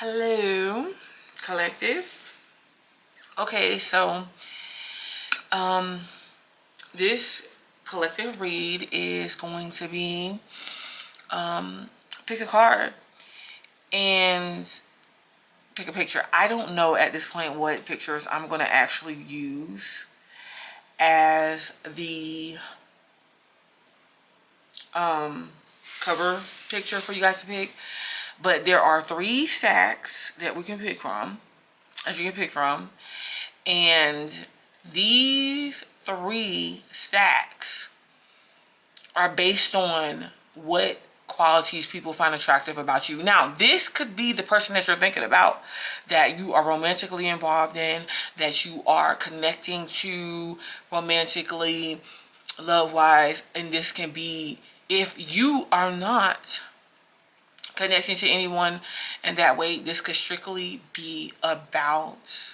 Hello, collective. Okay, so this collective read is going to be pick a card and pick a picture. I don't know at this point what pictures I'm going to actually use as the cover picture for you guys to pick, but there are 3 stacks that we can pick from, as you can pick from, and these 3 stacks are based on what qualities people find attractive about you. Now, this could be the person that you're thinking about, that you are romantically involved in, that you are connecting to romantically, love-wise, and this can be, if you are not connecting to anyone in that way, this could strictly be about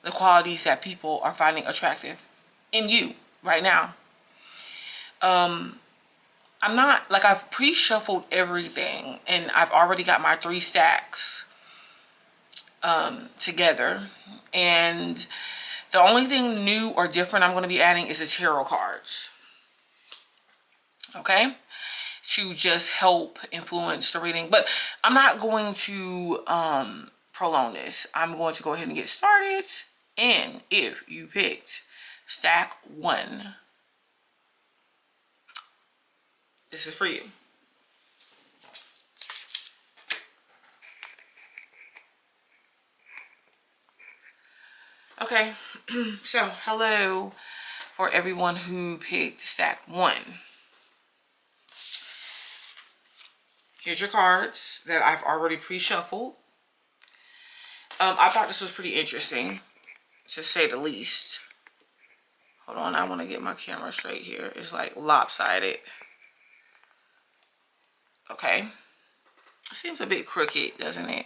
the qualities that people are finding attractive in you right now. I'm not, like, I've pre-shuffled everything and I've already got my 3 stacks together, and the only thing new or different I'm going to be adding is the tarot cards, okay, to just help influence the reading. But I'm not going to prolong this. I'm going to go ahead and get started, and if you picked stack 1, this is for you. Okay, so hello for everyone who picked stack 1. Here's your cards that I've already pre-shuffled. I thought this was pretty interesting, to say the least. Hold on, I want to get my camera straight here. It's like lopsided. Okay. It seems a bit crooked, doesn't it?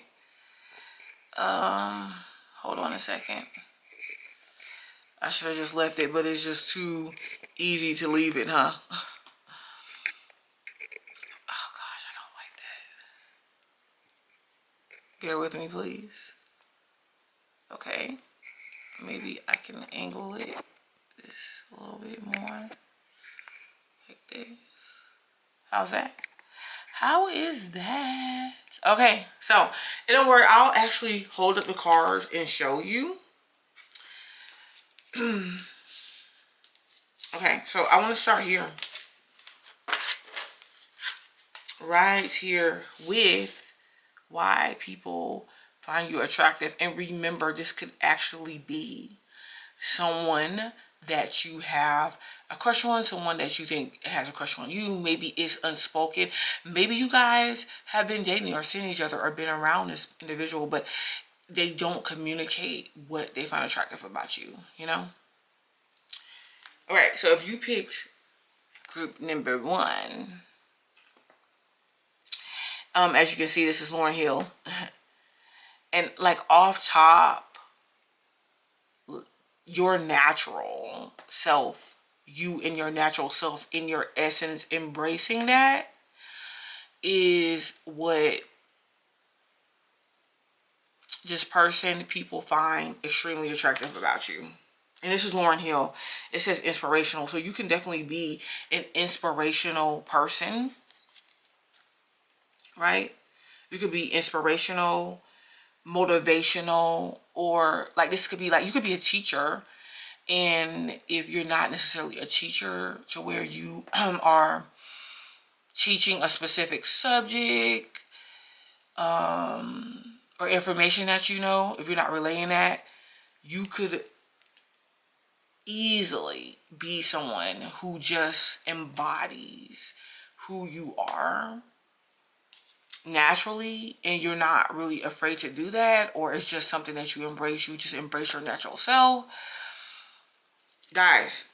Hold on a second. I should have just left it, but it's just too easy to leave it, huh? Oh gosh, I don't like that. Bear with me, please. Okay. Maybe I can angle it this a little bit more. Like this. How's that? How is that? Okay, so don't worry, I'll actually hold up the cards and show you. Okay, so I want to start here. Right here with why people find you attractive. And remember, this could actually be someone that you have a crush on, someone that you think has a crush on you. Maybe it's unspoken. Maybe you guys have been dating or seen each other or been around this individual, but they don't communicate what they find attractive about you, you know? All right, so if you picked group number 1, as you can see, this is Lauryn Hill. And like off top, your natural self, you in your natural self, in your essence, embracing that is what this person, people find extremely attractive about you. And this is Lauryn Hill. It says inspirational. So you can definitely be an inspirational person, right? You could be inspirational, motivational, or like this could be like, you could be a teacher. And if you're not necessarily a teacher to where you are teaching a specific subject or information that you know, if you're not relaying that, you could easily be someone who just embodies who you are naturally, and you're not really afraid to do that, or it's just something that you embrace. You just embrace your natural self. Guys,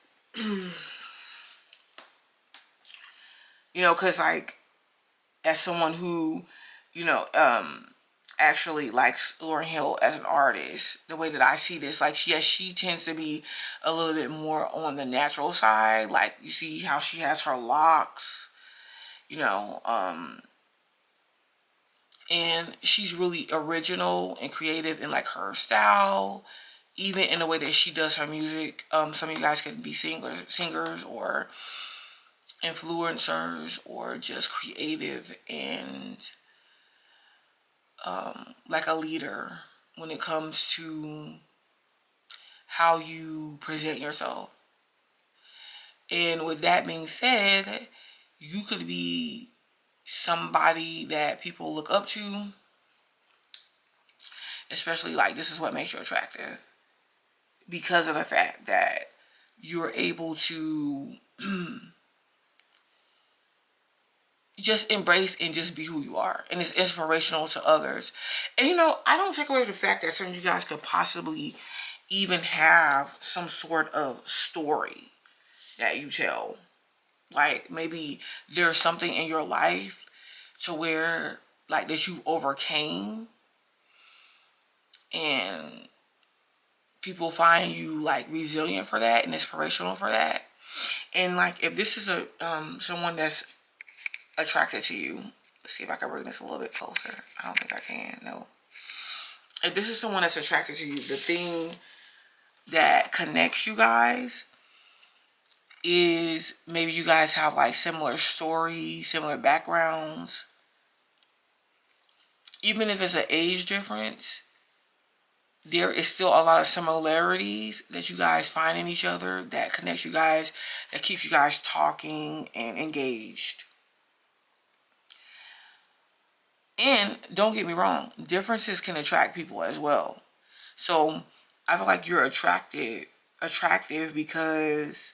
you know, because like, as someone who, you know, actually likes Lauryn Hill as an artist, the way that I see this, like, yes, she tends to be a little bit more on the natural side. Like, you see how she has her locks, you know, and she's really original and creative in like her style, even in the way that she does her music. Some of you guys can be singers or influencers or just creative and like a leader when it comes to how you present yourself. And with that being said, you could be somebody that people look up to, especially like this is what makes you attractive, because of the fact that you're able to just embrace and just be who you are, and it's inspirational to others. And you know, I don't take away the fact that some of you guys could possibly even have some sort of story that you tell. Like maybe there's something in your life to where like that you overcame, and people find you like resilient for that and inspirational for that. And like if this is a someone that's attracted to you, let's see if I can bring this a little bit closer. I don't think I can. No. If this is someone that's attracted to you, the thing that connects you guys is maybe you guys have like similar stories, similar backgrounds. Even if it's an age difference, there is still a lot of similarities that you guys find in each other that connects you guys, that keeps you guys talking and engaged. And don't get me wrong, differences can attract people as well. So I feel like you're attractive because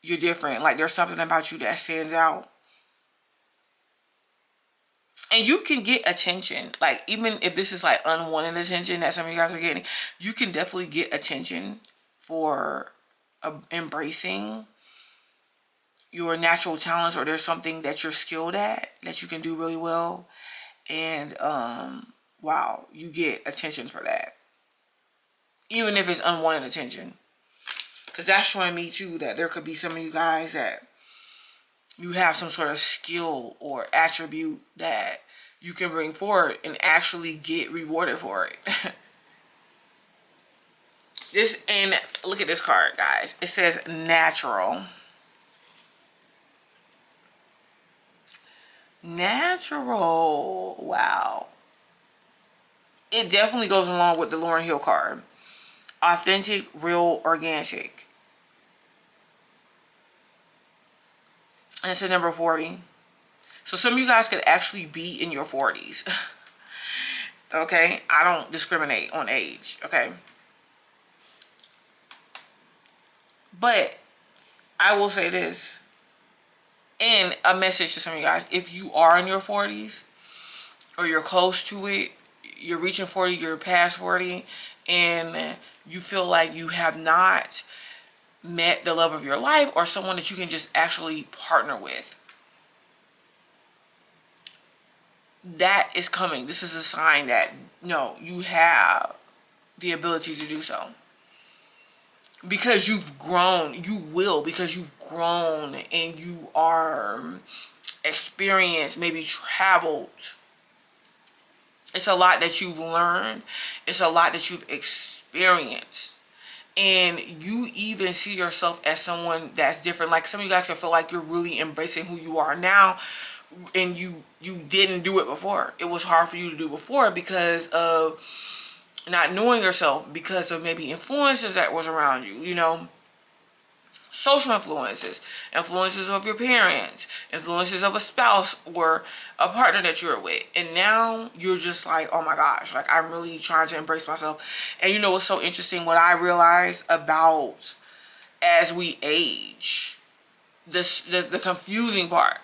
you're different. Like there's something about you that stands out. And you can get attention. Like even if this is like unwanted attention that some of you guys are getting, you can definitely get attention for embracing your natural talents, or there's something that you're skilled at that you can do really well. And wow, you get attention for that. Even if it's unwanted attention. Because that's showing me too that there could be some of you guys that you have some sort of skill or attribute that you can bring forward and actually get rewarded for it. And look at this card, guys. It says natural. Natural. Wow. It definitely goes along with the Lauryn Hill card. Authentic, real, organic. And it's at number 40. So some of you guys could actually be in your 40s. Okay? I don't discriminate on age. Okay? But I will say this. And a message to some of you guys. If you are in your 40s, or you're close to it, you're reaching 40, you're past 40, and you feel like you have not met the love of your life or someone that you can just actually partner with, that is coming. This is a sign that, no, you have the ability to do so. Because you've grown. You will, because you've grown and you are experienced, maybe traveled. It's a lot that you've learned. It's a lot that you've experienced. And you even see yourself as someone that's different. Like some of you guys can feel like you're really embracing who you are now, and you didn't do it before. It was hard for you to do before because of not knowing yourself, because of maybe influences that was around you, you know. Social influences of your parents, influences of a spouse or a partner that you're with. And now you're just like, oh my gosh, like I'm really trying to embrace myself. And you know what's so interesting? What I realized about as we age, the confusing part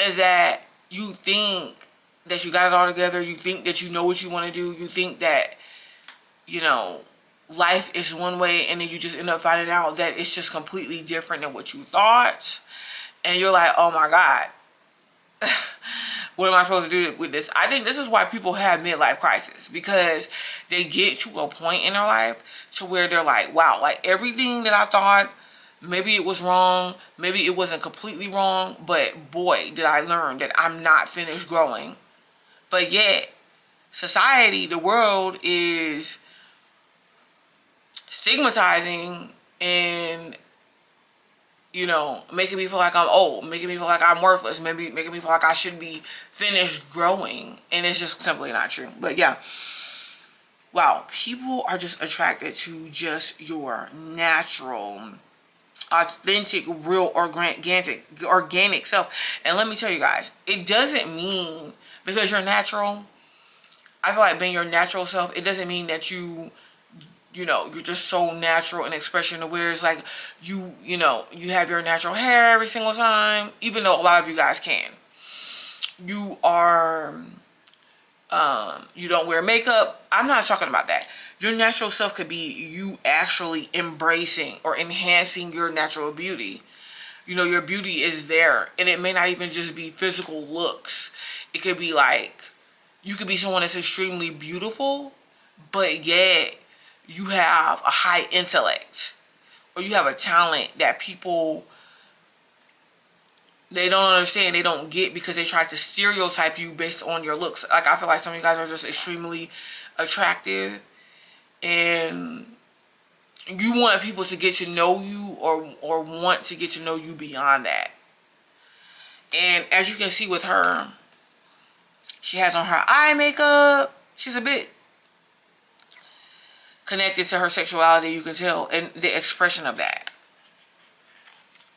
is that you think that you got it all together. You think that you know what you want to do. You think that, you know, life is one way, and then you just end up finding out that it's just completely different than what you thought. And you're like, oh my God, what am I supposed to do with this? I think this is why people have midlife crisis, because they get to a point in their life to where they're like, wow, like everything that I thought, maybe it was wrong, maybe it wasn't completely wrong, but boy, did I learn that I'm not finished growing. But yet, society, the world is stigmatizing and, you know, making me feel like I'm old, making me feel like I'm worthless, maybe making me feel like I should be finished growing. And it's just simply not true. But yeah. Wow, people are just attracted to just your natural, authentic, real, organic self. And let me tell you guys, it doesn't mean because you're natural. I feel like being your natural self, it doesn't mean that you know, you're just so natural in expression to where it's like you know, you have your natural hair every single time, even though a lot of you guys can. You are, you don't wear makeup. I'm not talking about that. Your natural self could be you actually embracing or enhancing your natural beauty. You know, your beauty is there, and it may not even just be physical looks. It could be like, you could be someone that's extremely beautiful, but yet you have a high intellect, or you have a talent that people, they don't understand, they don't get, because they try to stereotype you based on your looks. Like, I feel like some of you guys are just extremely attractive, and you want people to get to know you, or want to get to know you beyond that. And as you can see with her, she has on her eye makeup. She's a bit connected to her sexuality, you can tell, and the expression of that.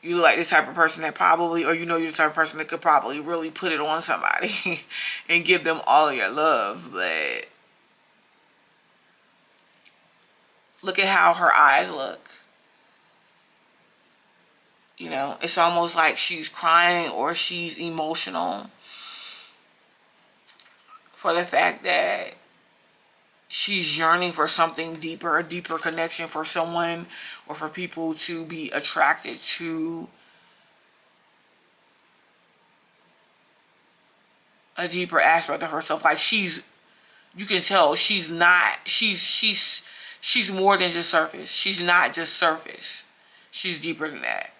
You look like this type of person that probably, or you know, you're the type of person that could probably really put it on somebody and give them all of your love. But look at how her eyes look. You know, it's almost like she's crying or she's emotional for the fact that she's yearning for something deeper, a deeper connection, for someone or for people to be attracted to a deeper aspect of herself. Like, she's, you can tell she's not, she's more than just surface. She's not just surface. She's deeper than that.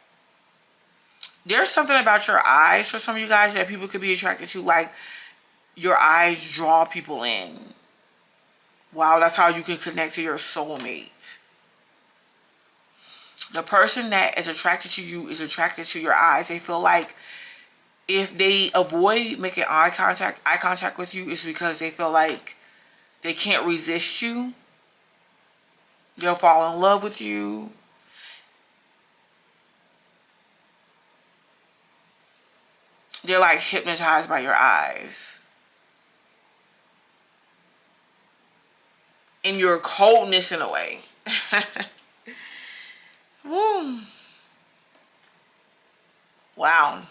There's something about your eyes for some of you guys that people could be attracted to. Like, your eyes draw people in. Wow, that's how you can connect to your soulmate. The person that is attracted to you is attracted to your eyes. They feel like if they avoid making eye contact with you, it's because they feel like they can't resist you. They'll fall in love with you. They're like hypnotized by your eyes. And your coldness in a way. Woo. Wow.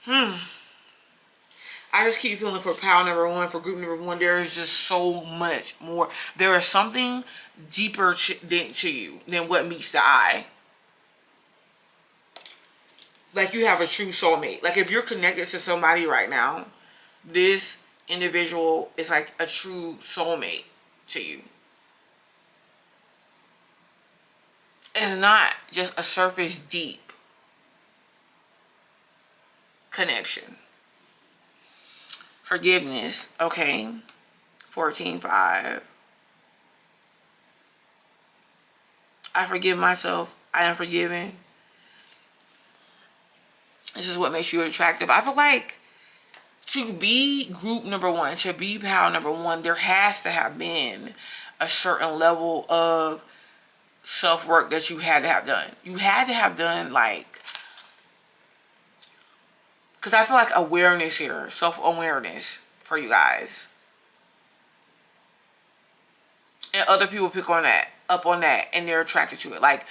I just keep feeling for pile number one, for group number one, there is just so much more. There is something deeper to you than what meets the eye. Like, you have a true soulmate. Like, if you're connected to somebody right now, this individual is like a true soulmate to you. It's not just a surface deep connection. Forgiveness, okay. 14:5. I forgive myself. I am forgiven. This is what makes you attractive. I feel like to be group number one, to be pal number one, there has to have been a certain level of self-work that you had to have done. You had to have done, like, because I feel like awareness here, self-awareness for you guys. And other people pick on that, up on that, and they're attracted to it. Like,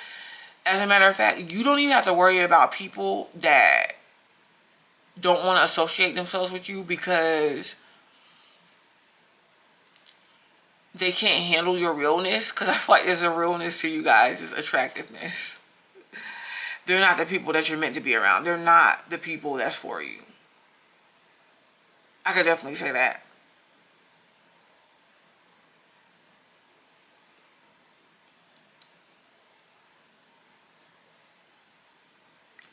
as a matter of fact, you don't even have to worry about people that don't want to associate themselves with you because they can't handle your realness. Because I feel like there's a realness to you guys, this attractiveness. They're not the people that you're meant to be around. They're not the people that's for you. I could definitely say that.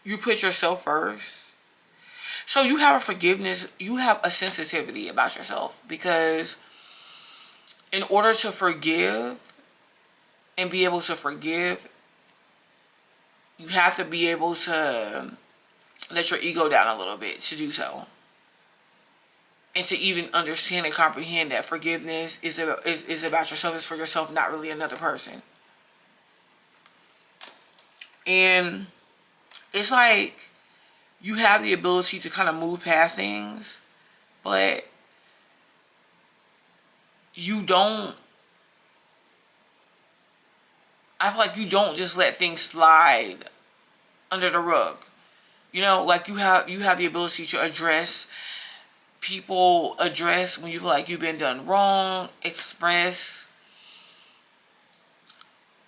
you put yourself first. So you have a forgiveness, you have a sensitivity about yourself, because in order to forgive and be able to forgive, you have to be able to let your ego down a little bit to do so. And to even understand and comprehend that forgiveness is about yourself, it's for yourself, not really another person. And it's like you have the ability to kind of move past things, but you don't, I feel like you don't just let things slide under the rug. You know, like you have the ability to address when you feel like you've been done wrong, express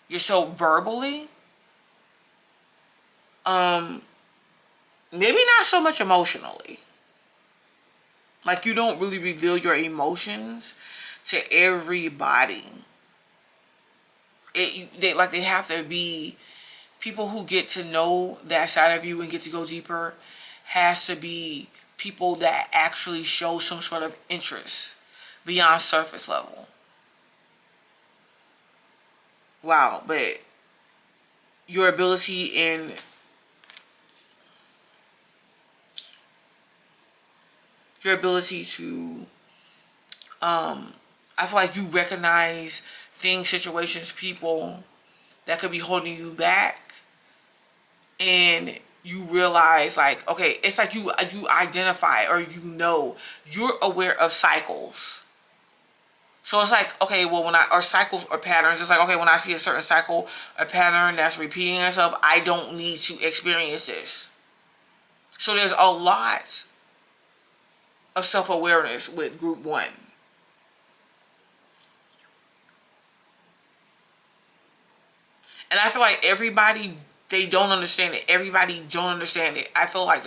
yourself verbally. Maybe not so much emotionally. Like, you don't really reveal your emotions to everybody. They have to be people who get to know that side of you and get to go deeper. Has to be people that actually show some sort of interest beyond surface level. Wow, but your ability to I feel like you recognize things, situations, people that could be holding you back, and you realize, like, okay, it's like you identify, or you're aware of cycles. So it's like, okay, well, or cycles or patterns, it's like, okay, when I see a certain cycle or pattern that's repeating itself, I don't need to experience this. So there's a lot of self-awareness with group 1. And I feel like they don't understand it. Everybody don't understand it. I feel like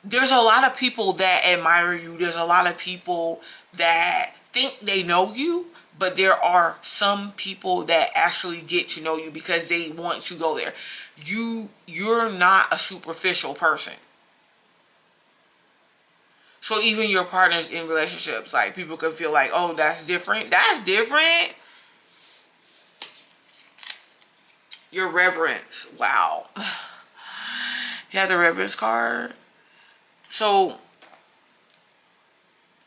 there's a lot of people that admire you. There's a lot of people that think they know you, but there are some people that actually get to know you because they want to go there. You're not a superficial person. So even your partners in relationships, like, people can feel like, oh, that's different. That's different. Your reverence. Wow. You have the reverence card. So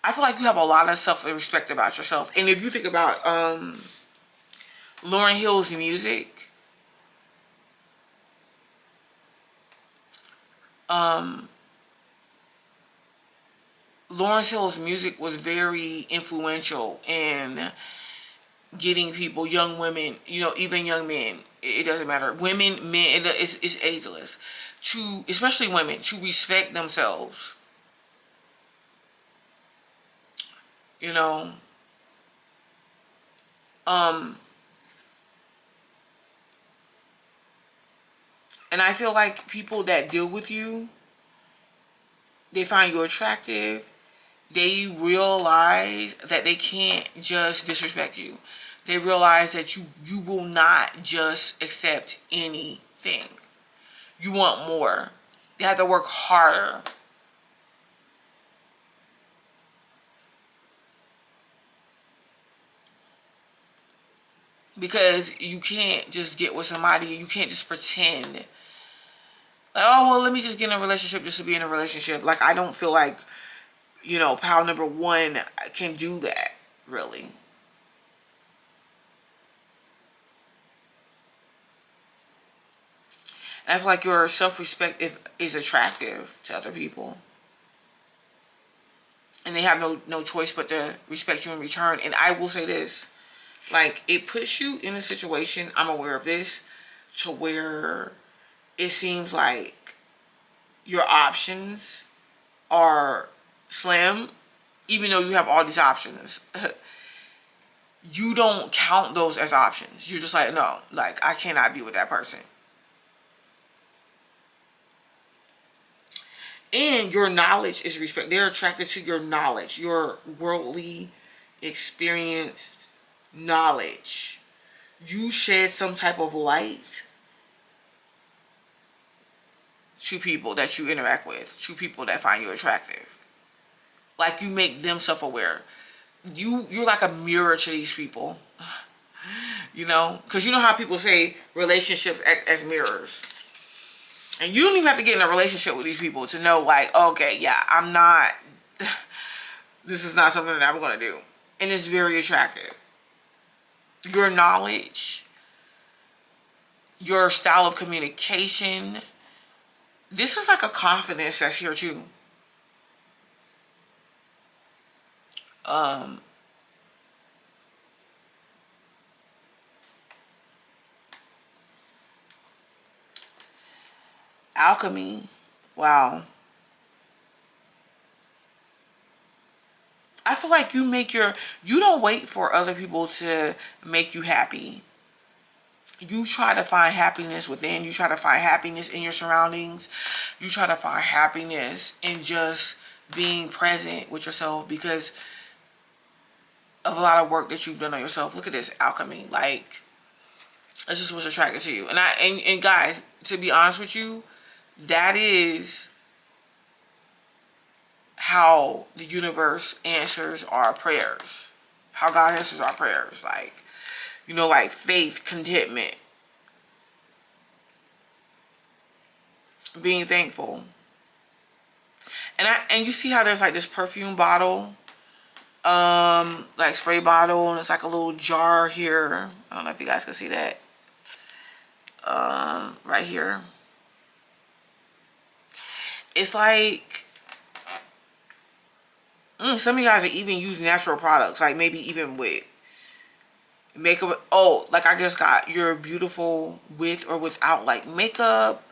I feel like you have a lot of self-respect about yourself. And if you think about Lauryn Hill's music, Lauryn Hill's music was very influential in getting people, young women, even young men, it doesn't matter, women, men, it's ageless, especially women, to respect themselves. You know, and I feel like people that deal with you, they find you attractive, they realize that they can't just disrespect you. They realize that you will not just accept anything. You want more. They have to work harder. Because you can't just get with somebody. You can't just pretend. Like, oh, well, let me just get in a relationship just to be in a relationship. Like, I don't feel like, pile number 1 can do that, really. And I feel like your self-respect is attractive to other people. And they have no choice but to respect you in return. And I will say this. Like, it puts you in a situation, I'm aware of this, to where it seems like your options are slim, even though you have all these options. You don't count those as options. You're just like, no, like, I cannot be with that person. And your knowledge is respect. They're attracted to your knowledge, your worldly, experienced knowledge. You shed some type of light to people that you interact with, to people that find you attractive. Like, you make them self-aware. You're like a mirror to these people. You know? Because you know how people say relationships act as mirrors. And you don't even have to get in a relationship with these people to know, like, okay, yeah, I'm not... this is not something that I'm going to do. And it's very attractive. Your knowledge, your style of communication, this is like a confidence that's here too. Alchemy. Wow. I feel like you don't wait for other people to make you happy. You try to find happiness within. You try to find happiness in your surroundings. You try to find happiness in just being present with yourself because of a lot of work that you've done on yourself. Look at this alchemy. Like, this is what's attracted to you. And guys, to be honest with you, that is how the universe answers our prayers. How God answers our prayers. Like, you know, like faith, contentment, being thankful. And you see how there's like this perfume bottle, like spray bottle, and it's like a little jar here. I don't know if you guys can see that. Right here. It's like some of you guys are even using natural products, like maybe even with makeup. Oh, like I just got you're beautiful with or without like makeup.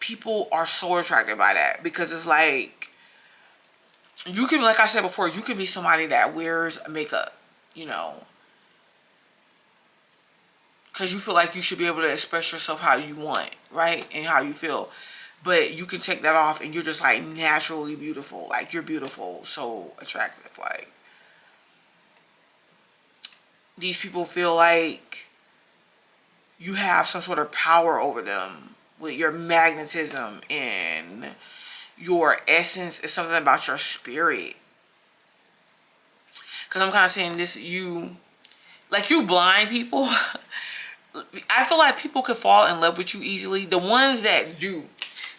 People are so attracted by that because it's like you can, like I said before, you can be somebody that wears makeup, you know, because you feel like you should be able to express yourself how you want, right, and how you feel. But you can take that off and you're just like naturally beautiful. Like, you're beautiful, so attractive. Like, these people feel like you have some sort of power over them with your magnetism, and your essence is something about your spirit. Because I'm kind of saying this, you blind people. I feel like people could fall in love with you easily. The ones that do.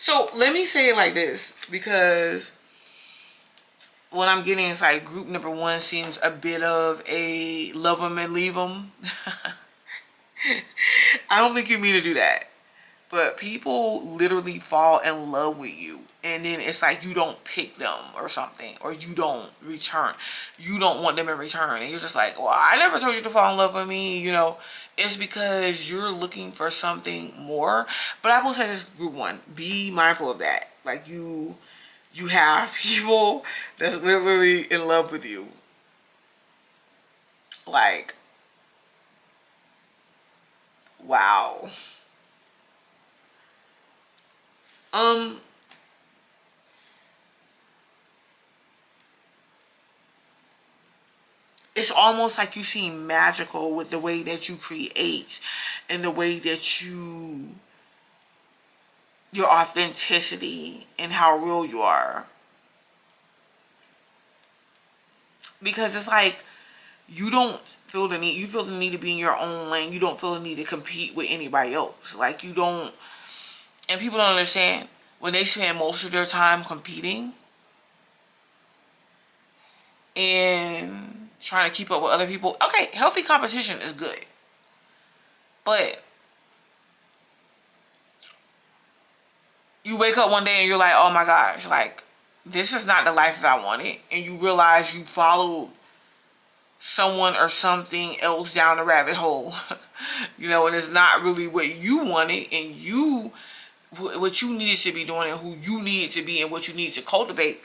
So let me say it like this, because what I'm getting is like group number one seems a bit of a love them and leave them. I don't think you mean to do that. But people literally fall in love with you. And then it's like you don't pick them or something. Or you don't return. You don't want them in return. And you're just like, well, I never told you to fall in love with me. You know, it's because you're looking for something more. But I will say this, group one, be mindful of that. Like, you have people that's literally in love with you. Like, wow. It's almost like you seem magical with the way that you create and the way that your authenticity and how real you are. Because it's like you don't feel the need, you feel the need to be in your own lane. You don't feel the need to compete with anybody else. Like, you don't, and people don't understand when they spend most of their time competing and trying to keep up with other people. Okay, healthy competition is good. But you wake up one day and you're like, oh my gosh, like, this is not the life that I wanted. And you realize you followed someone or something else down the rabbit hole. You know, and it's not really what you wanted and what you needed to be doing and who you needed to be and what you need to cultivate.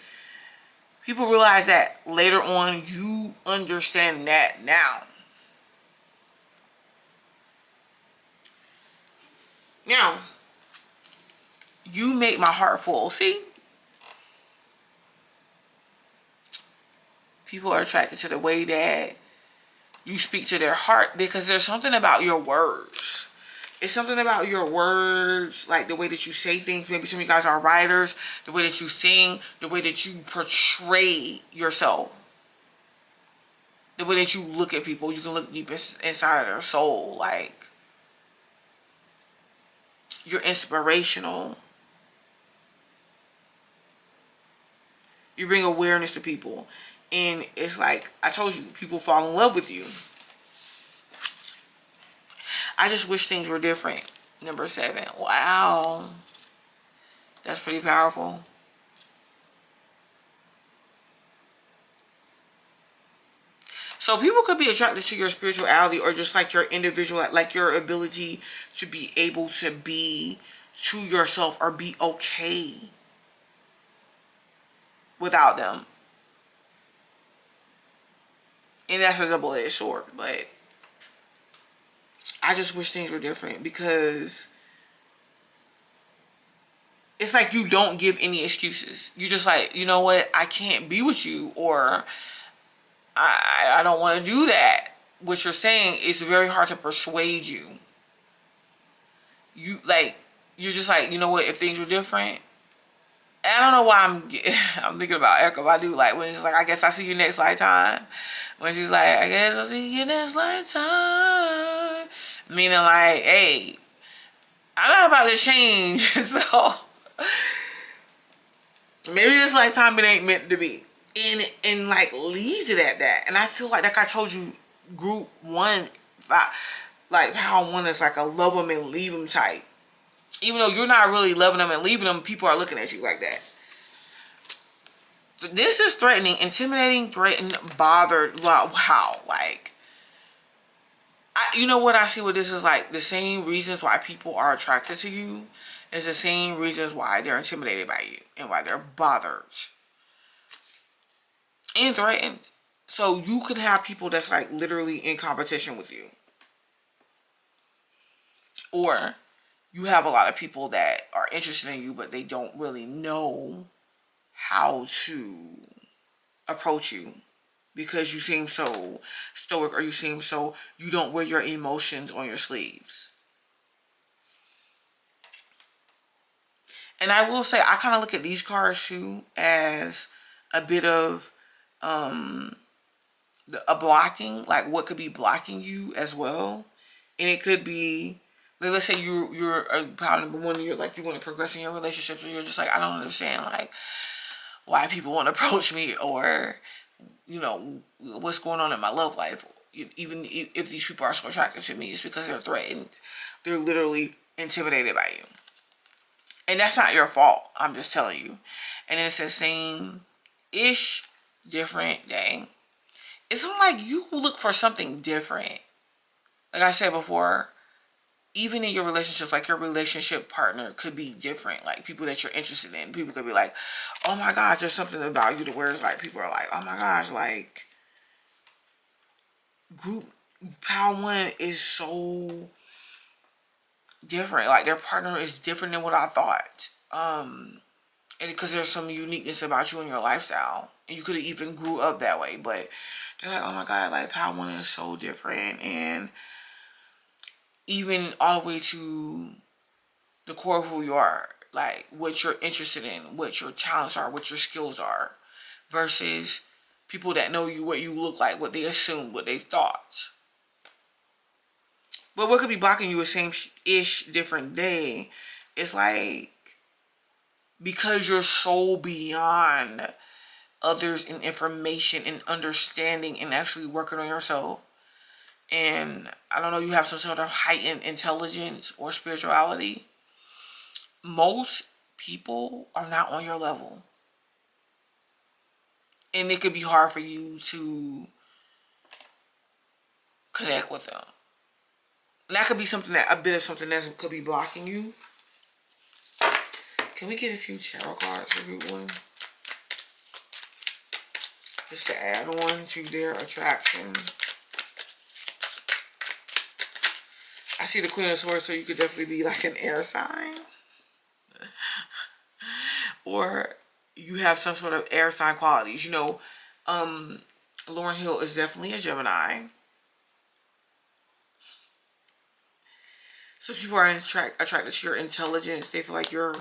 People realize that later on. You understand that now. Now, you make my heart full. See? People are attracted to the way that you speak to their heart because there's something about your words. It's something about your words, like the way that you say things. Maybe some of you guys are writers. The way that you sing, the way that you portray yourself, the way that you look at people. You can look deep inside of their soul. Like, you're inspirational. You bring awareness to people. And it's like, I told you, people fall in love with you. I just wish things were different. Number 7. Wow. That's pretty powerful. So people could be attracted to your spirituality, or just like your individual, like your ability to be able to be to yourself or be okay without them. And that's a double-edged sword, but I just wish things were different, because it's like you don't give any excuses. You just like, you know what, I can't be with you, or I don't want to do that. What you're saying is very hard to persuade you. You're just like, you know what, if things were different. And I don't know why I'm thinking about Erica Badu, like when she's like, I guess I'll see you next lifetime. When she's like, I guess I'll see you next lifetime. Meaning like, hey, I'm not about to change, so maybe this lifetime it ain't meant to be. And like leaves it at that. And I feel like I told you, group 1, like how 1 is like a love them and leave them type. Even though you're not really loving them and leaving them, people are looking at you like that. This is threatening, intimidating, threatened, bothered. Wow, like, you know what I see with this is like the same reasons why people are attracted to you is the same reasons why they're intimidated by you and why they're bothered and threatened. So you could have people that's like literally in competition with you, or you have a lot of people that are interested in you, but they don't really know how to approach you because you seem so stoic, or you don't wear your emotions on your sleeves. And I will say, I kind of look at these cards too as a bit of a blocking, like what could be blocking you as well. And it could be, let's say you're a power number 1, and you're like, you want to progress in your relationships, or you're just like, I don't understand like why people want to approach me, or you know, what's going on in my love life. Even if these people are so attracted to me, it's because they're threatened. They're literally intimidated by you. And that's not your fault. I'm just telling you. And then it says same-ish, different day. It's like you look for something different. Like I said before, even in your relationships, like your relationship partner could be different. Like people that you're interested in. People could be like, oh my gosh, there's something about you to where it's like, people are like, oh my gosh, like, group Power 1 is so different. Like their partner is different than what I thought. And because there's some uniqueness about you and your lifestyle. And you could have even grew up that way. But they're like, oh my God, like Power 1 is so different. And even all the way to the core of who you are. Like what you're interested in, what your talents are, what your skills are. Versus people that know you, what you look like, what they assumed, what they thought. But what could be blocking you a same-ish different day? It's like, because you're so beyond others in information and understanding and actually working on yourself. And I don't know, you have some sort of heightened intelligence or spirituality. Most people are not on your level. And it could be hard for you to connect with them. And that could be something that, a bit of something that could be blocking you. Can we get a few tarot cards for group 1? Just to add on to their attraction. I see the Queen of Swords, so you could definitely be like an air sign. Or you have some sort of air sign qualities. You know, Lauryn Hill is definitely a Gemini. Some people are attracted to your intelligence. They feel like you're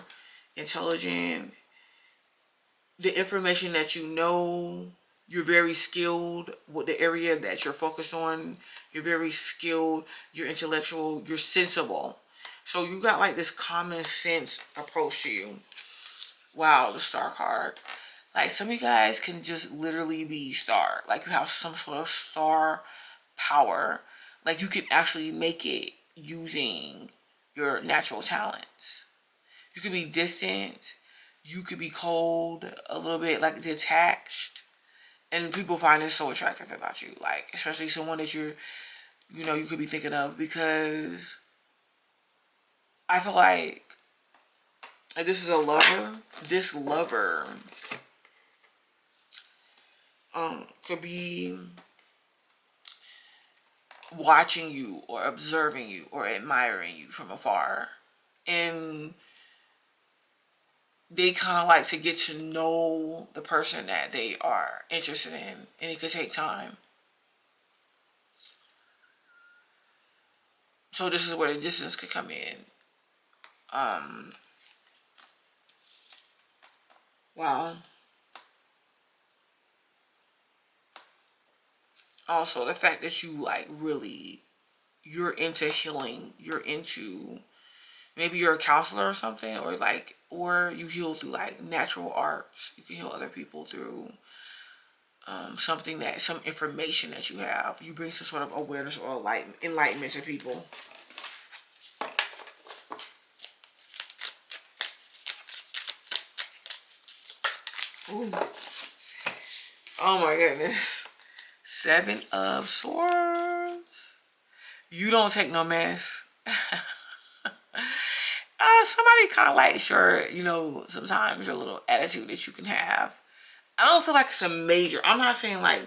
intelligent. The information that you know, you're very skilled with the area that you're focused on. You're very skilled. You're intellectual. You're sensible. So you got like this common sense approach to you. Wow, the star card. Like some of you guys can just literally be star. Like you have some sort of star power. Like you can actually make it using your natural talents. You could be distant. You could be cold, a little bit like detached. And people find this so attractive about you. Like, especially someone that you could be thinking of, because I feel like this is a lover. This lover could be watching you or observing you or admiring you from afar. And they kind of like to get to know the person that they are interested in. And it could take time. So this is where the distance could come in. Wow. Also, the fact that you like really, you're into healing. You're into, maybe you're a counselor or something, or you heal through like natural arts. You can heal other people through some information that you have. You bring some sort of awareness or enlightenment to people. Ooh. Oh my goodness. 7 of Swords. You don't take no mess. Somebody kind of likes sometimes your little attitude that you can have. I don't feel like it's a major, I'm not saying like,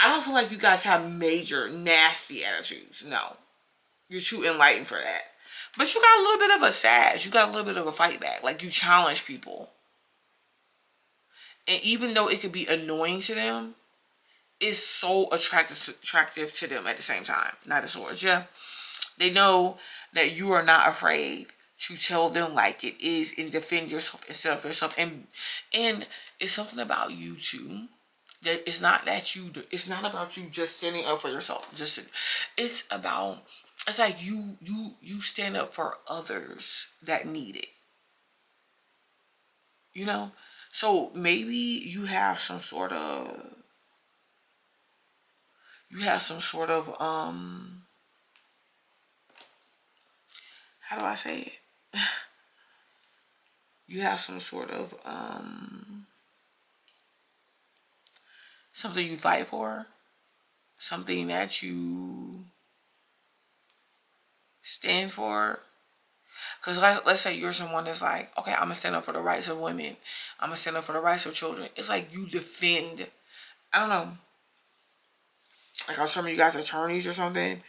I don't feel like you guys have major nasty attitudes. No. You're too enlightened for that. But you got a little bit of a sass. You got a little bit of a fight back. Like you challenge people. And even though it could be annoying to them, it's so attractive to them at the same time. Not a sword, yeah. They know that you are not afraid to tell them like it is and defend yourself and self yourself. And it's something about you too. That it's not about you just standing up for yourself. It's like you stand up for others that need it. You know? So maybe you have some sort of how do I say it? You have some sort of something you fight for, something that you stand for. Because let's say you're someone that's like, okay, I'm going to stand up for the rights of women. I'm going to stand up for the rights of children. It's like you defend, I don't know, like are some of you guys attorneys or something?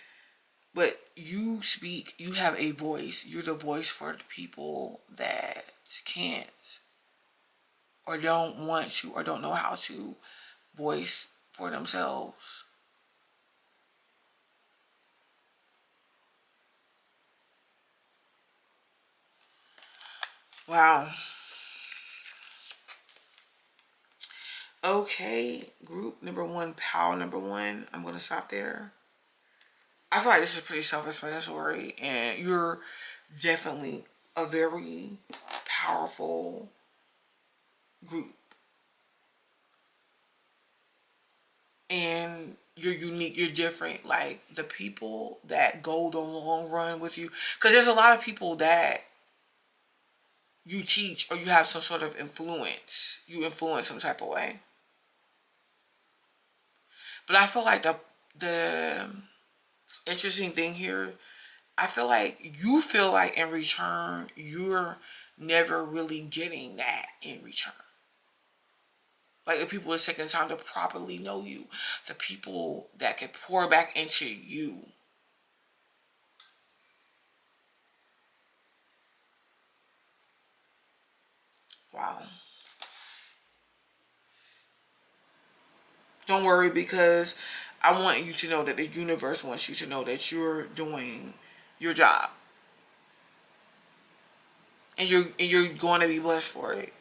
But you speak, you have a voice. You're the voice for the people that can't or don't want to or don't know how to voice for themselves. Wow. Okay, group number 1, pal number 1. I'm going to stop there. I feel like this is pretty self-explanatory, and you're definitely a very powerful group. And you're unique, you're different. Like the people that go the long run with you, because there's a lot of people that you teach or you have some sort of influence. You influence some type of way. But I feel like the interesting thing here, I feel like you feel like in return, you're never really getting that in return. Like the people that's taking the time to properly know you. The people that can pour back into you. Wow. Don't worry, because I want you to know that the universe wants you to know that you're doing your job. And you're going to be blessed for it.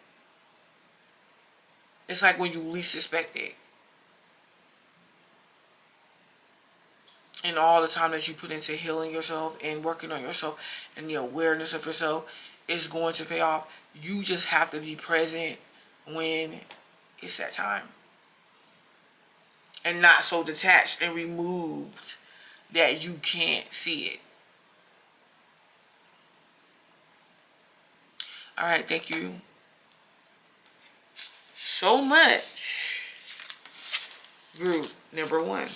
It's like when you least expect it. And all the time that you put into healing yourself and working on yourself and the awareness of yourself is going to pay off. You just have to be present when it's that time. And not so detached and removed that you can't see it. Alright, thank you so much, group number 1.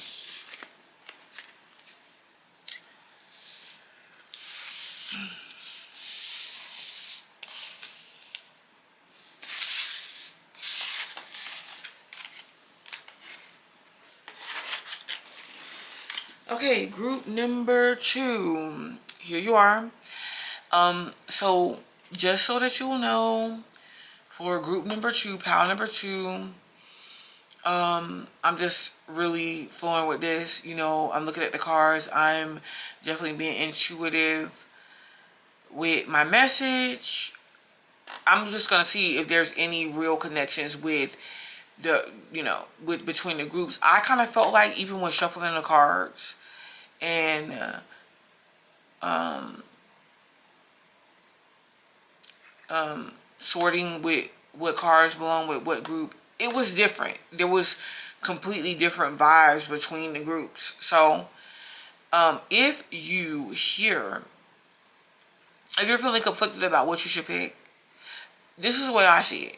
Okay, group number 2. Here you are. So just so that you will know, for group number 2, pal number 2, I'm just really flowing with this. You know, I'm looking at the cards. I'm definitely being intuitive with my message. I'm just gonna see if there's any real connections with between the groups. I kind of felt like, even when shuffling the cards and sorting with what cards belong with what group, it was different. There was completely different vibes between the groups. So if you're feeling conflicted about what you should pick, this is the way I see it.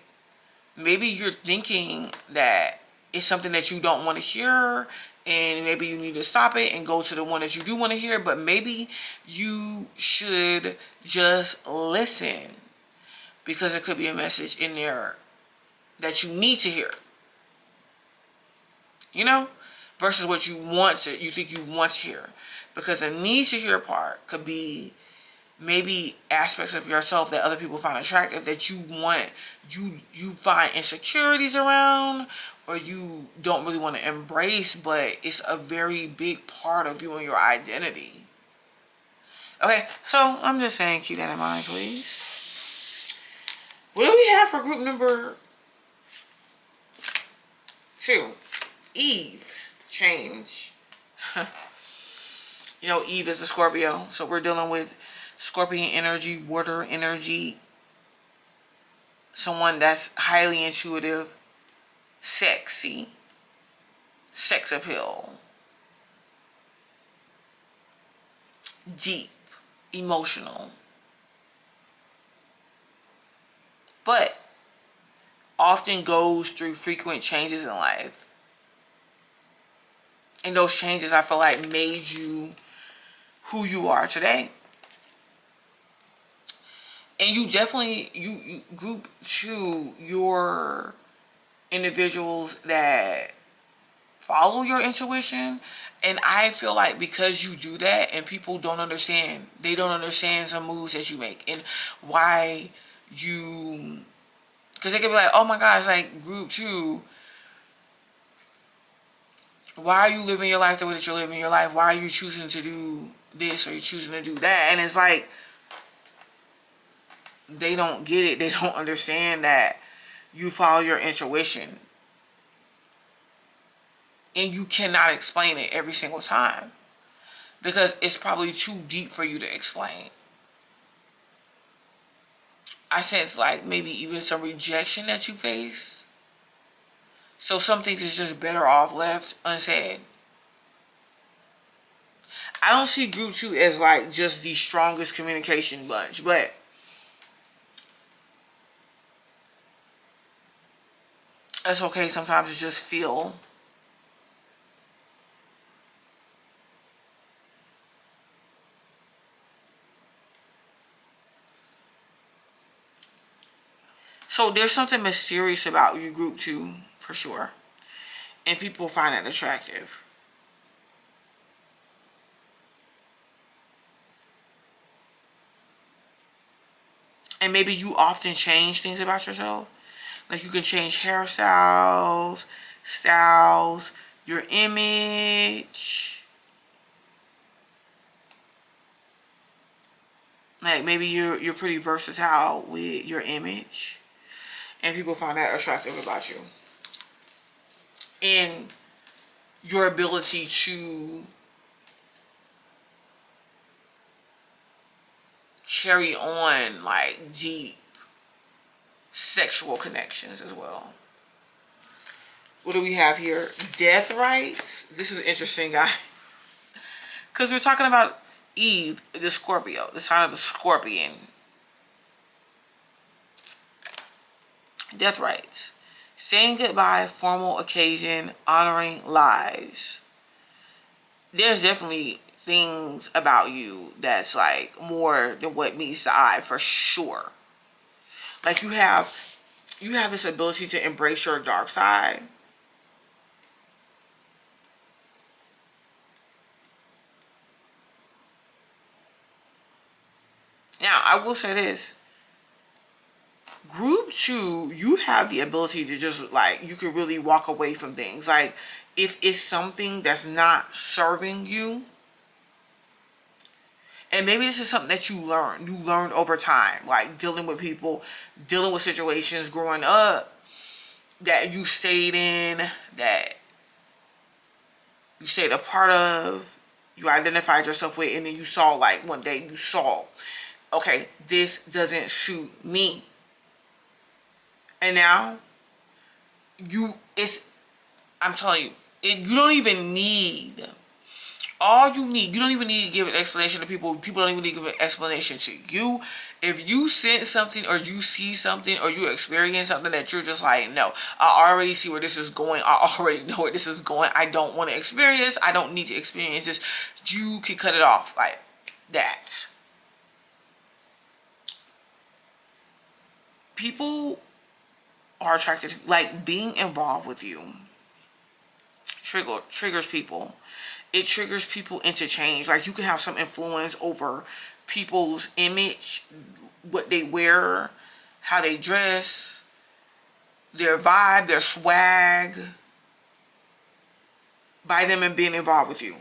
Maybe you're thinking that it's something that you don't want to hear, and maybe you need to stop it and go to the one that you do want to hear. But maybe you should just listen, because it could be a message in there that you need to hear, versus what you think you want to hear. Because the need to hear part could be maybe aspects of yourself that other people find attractive, that you find insecurities around, or you don't really want to embrace, but it's a very big part of you and your identity. Okay, so I'm just saying, keep that in mind, please. What do we have for group number 2? Eve. Change. Eve is a Scorpio, so we're dealing with Scorpion energy, water energy, someone that's highly intuitive, sexy, sex appeal, deep, emotional, but often goes through frequent changes in life. And those changes, I feel like, made you who you are today. And you definitely, you group 2, your individuals that follow your intuition. And I feel like, because you do that and people don't understand, they don't understand some moves that you make and why you, because they can be like, oh my gosh, like, group 2, why are you living your life the way that you're living your life? Why are you choosing to do this, or you're choosing to do that? And it's like, they don't get it. They don't understand that you follow your intuition. And you cannot explain it every single time, because it's probably too deep for you to explain. I sense like maybe even some rejection that you face. So some things is just better off left unsaid. I don't see group 2 as like just the strongest communication bunch, but that's okay sometimes to just feel. So there's something mysterious about you, group 2, for sure. And people find that attractive. And maybe you often change things about yourself. Like, you can change hairstyles, styles, your image. Like maybe you're pretty versatile with your image, and people find that attractive about you. And your ability to carry on like deep sexual connections as well. What do we have here? Death rights. This is interesting, guys. Because we're talking about Eve, the Scorpio, the sign of the scorpion. Death rights. Saying goodbye, formal occasion, honoring lives. There's definitely things about you that's like more than what meets the eye, for sure. Like you have this ability to embrace your dark side. Now, I will say this. Group 2, you have the ability to just like, you can really walk away from things. Like, if it's something that's not serving you, and maybe this is something that you learned over time, like dealing with people, dealing with situations growing up that you stayed in, that you stayed a part of, you identified yourself with, and then you saw, like, one day you saw, okay, this doesn't suit me. And now, I'm telling you, you don't even need, you don't even need to give an explanation to people. People don't even need to give an explanation to you. If you sense something, or you see something, or you experience something that you're just like, no, I already see where this is going. I already know where this is going. I don't want to experience. I don't need to experience this. You can cut it off like that. People are attracted to, like, being involved with you triggers people. It triggers people into change. Like, you can have some influence over people's image, what they wear, how they dress, their vibe, their swag, by them and being involved with you.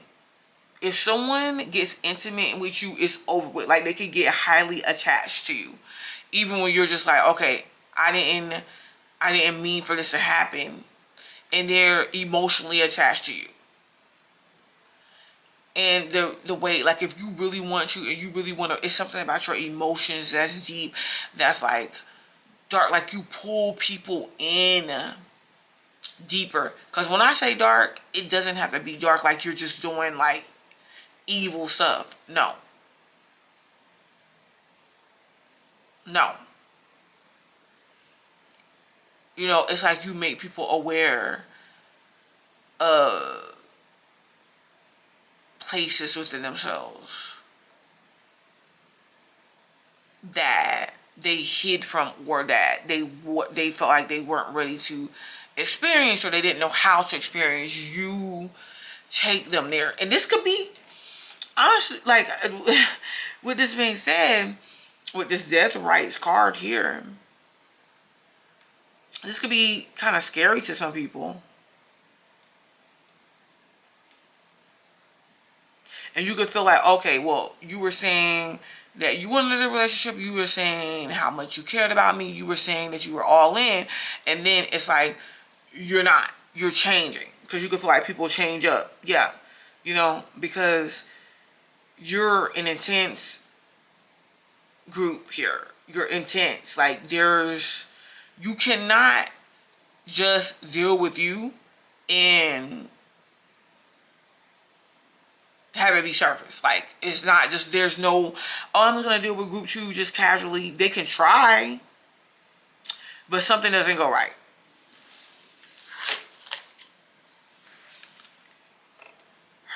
If someone gets intimate with you, it's over with. Like, they could get highly attached to you, even when you're just like, okay, I didn't mean for this to happen, and they're emotionally attached to you. And the way, like, if you really want to, and you really want to, it's something about your emotions that's deep, that's like dark, like you pull people in deeper. Because when I say dark, it doesn't have to be dark like you're just doing like evil stuff. No. You know, it's like you make people aware of places within themselves that they hid from, or that they felt like they weren't ready to experience, or they didn't know how to experience. You take them there. And this could be, honestly, like, with this being said, with this death rights card here, this could be kind of scary to some people. And you could feel like, okay, well, you were saying that you wanted a relationship. You were saying how much you cared about me. You were saying that you were all in. And then it's like, you're not. You're changing. Because you could feel like people change up. Yeah. You know, because you're an intense group here. You're intense. Like, you cannot just deal with you and have it be surface. Like, it's not just, there's no, oh, I'm just going to deal with group 2 just casually. They can try, but something doesn't go right.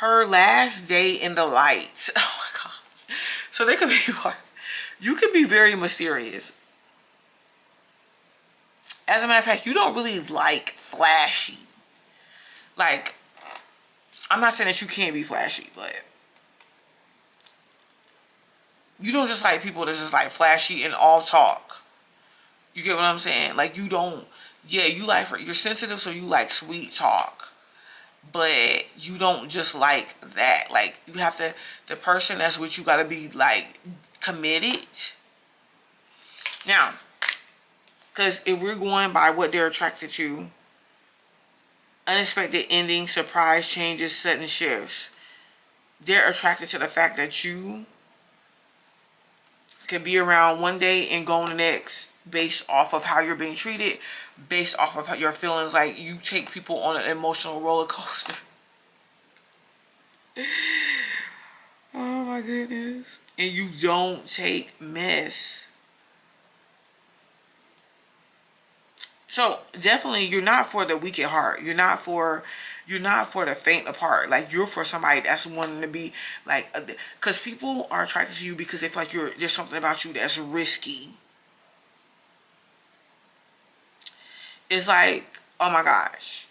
Her last day in the light. Oh my gosh. So they could be, you could be very mysterious. As a matter of fact, you don't really like flashy. Like, I'm not saying that you can't be flashy, but you don't just like people that's just like flashy and all talk. You get what I'm saying? Like, you don't, yeah, you like, you're sensitive, so you like sweet talk. But you don't just like that. Like, you have to, the person that's with you gotta be like committed. Now, because if we're going by what they're attracted to, unexpected endings, surprise changes, sudden shifts. They're attracted to the fact that you can be around one day and go on the next based off of how you're being treated, based off of your feelings. Like, you take people on an emotional roller coaster. Oh my goodness. And you don't take mess. So definitely, you're not for the weak at heart. You're not for the faint of heart. Like, you're for somebody that's wanting to be like, because people are attracted to you because they feel like there's something about you that's risky. It's like, oh my gosh,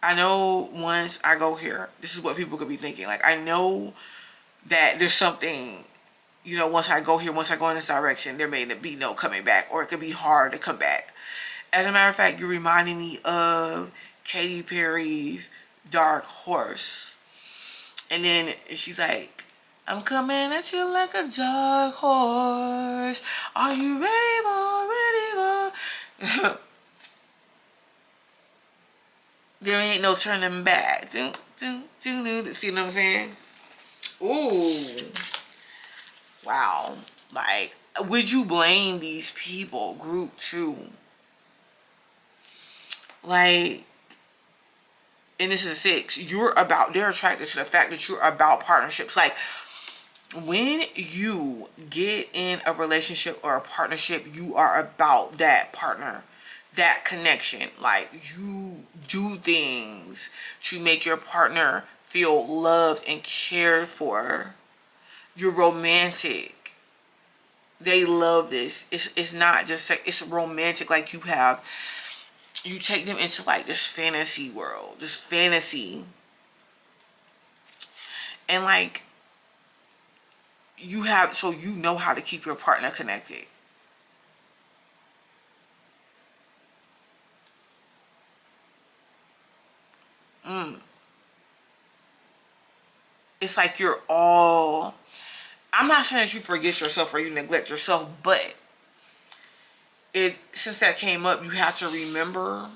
I know once I go here, this is what people could be thinking. Like, I know that there's something, once I go here, once I go in this direction, there may be no coming back, or it could be hard to come back. As a matter of fact, you're reminding me of Katy Perry's Dark Horse. And then she's like, I'm coming at you like a dark horse. Are you ready for? There ain't no turning back. See what I'm saying? Ooh. Wow. Like, would you blame these people, group 2? Like, and this is 6. They're attracted to the fact that you're about partnerships. Like, when you get in a relationship or a partnership, you are about that partner, that connection. Like, you do things to make your partner feel loved and cared for. You're romantic. They love this. It's not just, it's romantic. Like, you take them into like this fantasy world, this fantasy. And like, you know how to keep your partner connected. It's like I'm not saying that you forget yourself or you neglect yourself, but since that came up, you have to remember,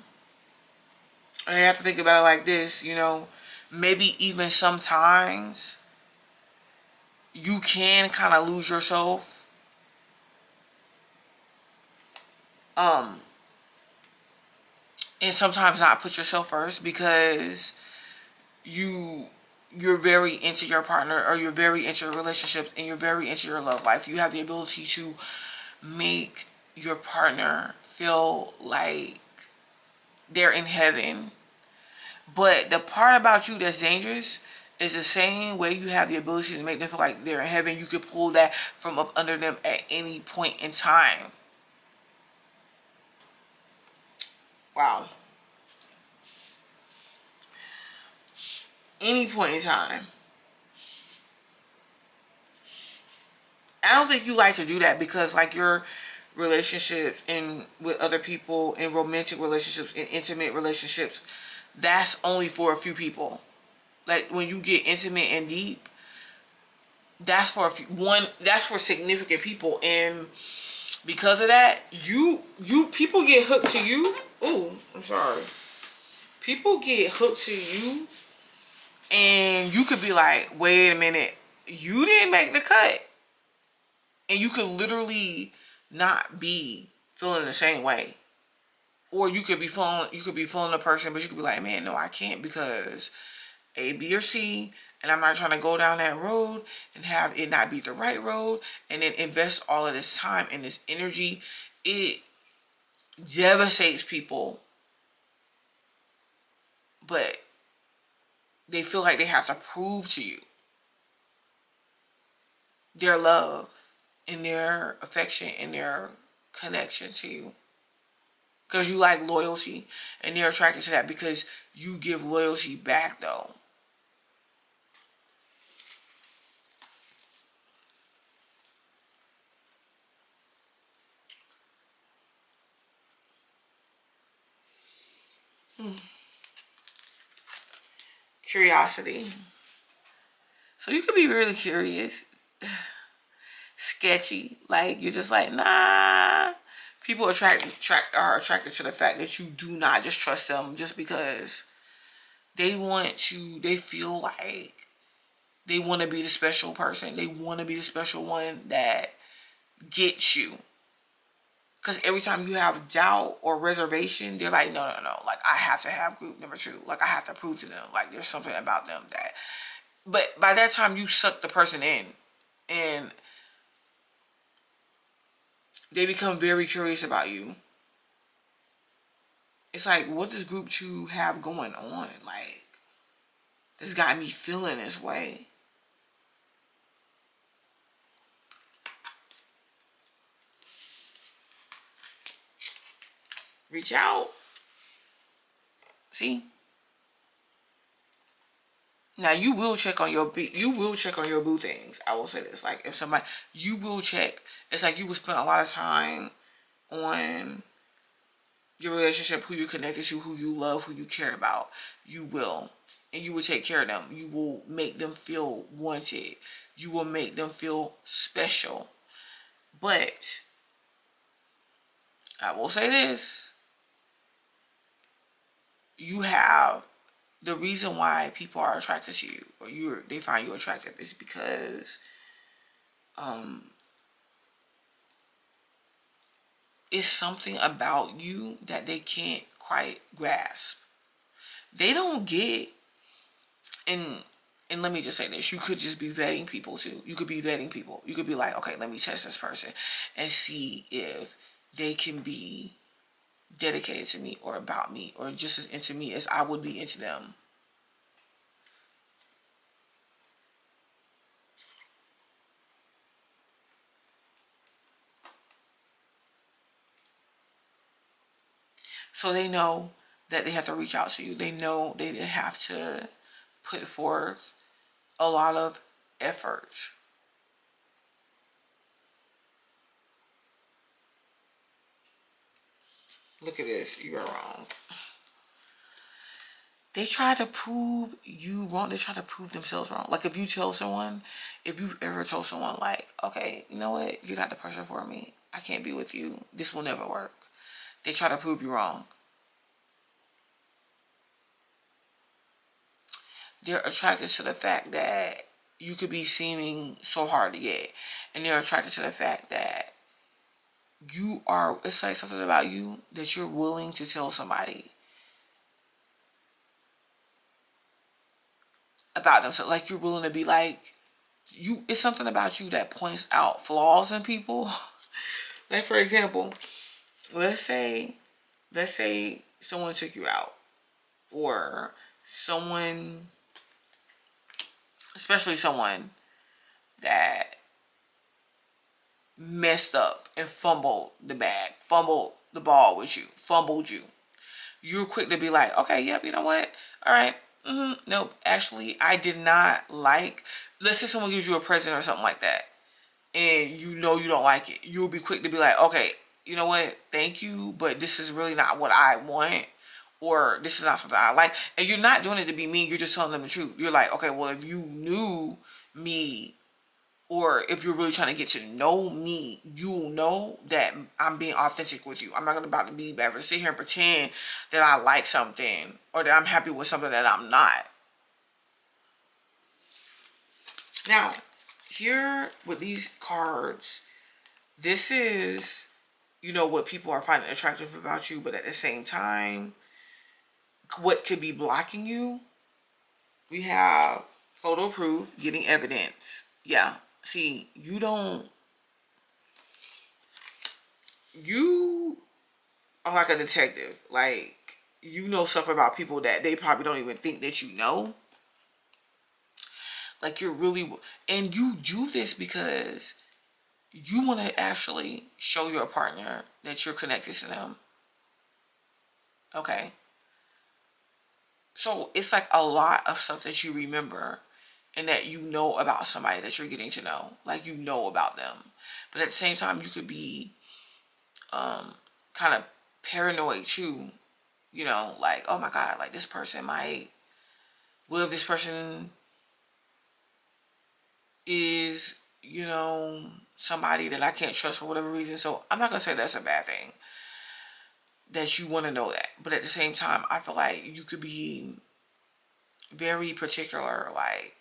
and you have to think about it like this, maybe even sometimes you can kind of lose yourself. And sometimes not put yourself first because you're very into your partner, or you're very into your relationship, and you're very into your love life. You have the ability to make your partner feel like they're in heaven. But the part about you that's dangerous is the same way you have the ability to make them feel like they're in heaven. You could pull that from up under them at any point in time. Wow. Any point in time. I don't think you like to do that because, like, your relationships with other people, in romantic relationships, in intimate relationships, that's only for a few people. Like, when you get intimate and deep, that's for that's for significant people. And because of that, people get hooked to you. Oh, I'm sorry. People get hooked to you, and you could be like, wait a minute, you didn't make the cut. And you could literally not be feeling the same way. Or you could be feeling a person, but you could be like, man, no, I can't because A, B, or C, and I'm not trying to go down that road and have it not be the right road, and then invest all of this time and this energy. It devastates people, but they feel like they have to prove to you their love and their affection and their connection to you. Because you like loyalty, and they're attracted to that because you give loyalty back, though. Curiosity. So you could be really curious. sketchy. Like, you're just like, nah. People are attracted to the fact that you do not just trust them just because they feel like they want to be the special person. They want to be the special one that gets you. Because every time you have doubt or reservation, they're like, no, no, no. Like, I have to have group number 2. Like, I have to prove to them. Like, there's something about them that... But by that time, you suck the person in. And they become very curious about you. It's like, what does group 2 have going on? Like, this got me feeling this way. Reach out. See? Now you will check on your boo things. I will say this. Like, if somebody, you will check. It's like you will spend a lot of time on your relationship, who you're connected to, who you love, who you care about. You will. And you will take care of them. You will make them feel wanted. You will make them feel special. But I will say this. You have the reason why people are attracted to you, or they find you attractive, is because it's something about you that they can't quite grasp. They don't get, and let me just say this, you could just be vetting people too. You could be vetting people. You could be like, okay, let me test this person and see if they can be dedicated to me or about me or just as into me as I would be into them. So they know that they have to reach out to you. They know they have to put forth a lot of effort. Look at this. You are wrong. They try to prove you wrong. They try to prove themselves wrong. Like, if you've ever told someone, like, okay, you know what? You're not the person for me. I can't be with you. This will never work. They try to prove you wrong. They're attracted to the fact that you could be seeming so hard to get. And they're attracted to the fact that it's like something about you that you're willing to tell somebody about themselves. Like, you're willing to be like, it's something about you that points out flaws in people. Like, for example, let's say someone took you out, or someone, especially someone that messed up and fumbled the ball with you, fumbled you. You're quick to be like, okay, yep, you know what? All right. Nope. Actually, I did not like, let's say someone gives you a present or something like that, and you know you don't like it. You'll be quick to be like, okay, you know what? Thank you, but this is really not what I want, or this is not something I like. And you're not doing it to be mean. You're just telling them the truth. You're like, okay, well, if you knew me, or if you're really trying to get to know me, you'll know that I'm being authentic with you. I'm not going to about to be able to sit here and pretend that I like something or that I'm happy with something that I'm not. Now, here with these cards, this is, what people are finding attractive about you, but at the same time, what could be blocking you? We have photo proof, getting evidence. Yeah. See, you are like a detective. Like, you know stuff about people that they probably don't even think that you know. Like, and you do this because you want to actually show your partner that you're connected to them. Okay. So it's like a lot of stuff that you remember and that you know about somebody that you're getting to know. Like, you know about them. But at the same time, you could be kind of paranoid too. Like, oh my God, like, this person might... What if this person is, somebody that I can't trust for whatever reason. So I'm not going to say that's a bad thing that you want to know that. But at the same time, I feel like you could be very particular. Like,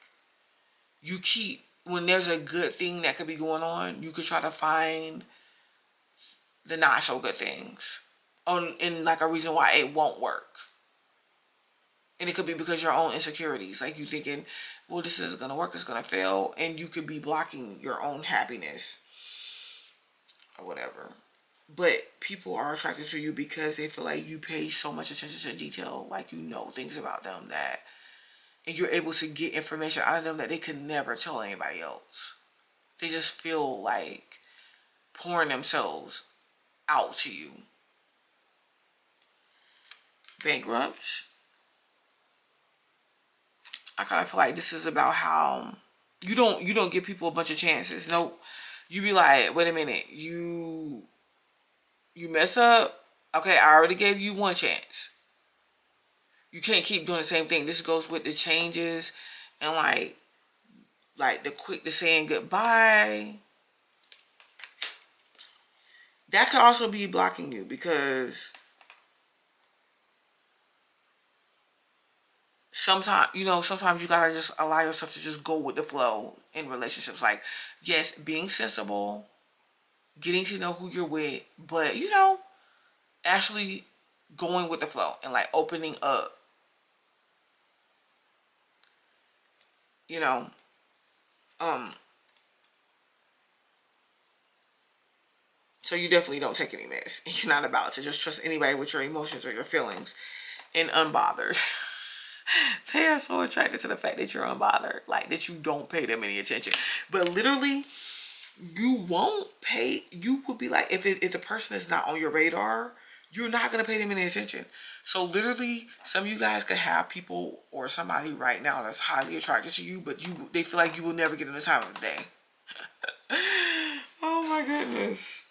you keep, when there's a good thing that could be going on, you could try to find the not so good things in like a reason why it won't work. And it could be because your own insecurities, like you thinking, well, this is gonna work, it's gonna fail, and you could be blocking your own happiness or whatever. But people are attracted to you because they feel like you pay so much attention to detail, like you know things about them, that, and you're able to get information out of them that they could never tell anybody else. They just feel like pouring themselves out to you. Bankrupt. I kind of feel like this is about how you don't give people a bunch of chances. Nope. You be like, wait a minute, you mess up. Okay, I already gave you one chance. You can't keep doing the same thing. This goes with the changes and like the quick to saying goodbye. That could also be blocking you because sometimes you gotta just allow yourself to just go with the flow in relationships. Like, yes, being sensible, getting to know who you're with, but actually going with the flow and like opening up. So you definitely don't take any mess. You're not about to just trust anybody with your emotions or your feelings and unbothered. They are so attracted to the fact that you're unbothered, like that you don't pay them any attention. But literally, you would be like, if the person is not on your radar, you're not going to pay them any attention. So literally, some of you guys could have people or somebody right now that's highly attracted to you, but they feel like you will never get in the time of the day. Oh my goodness.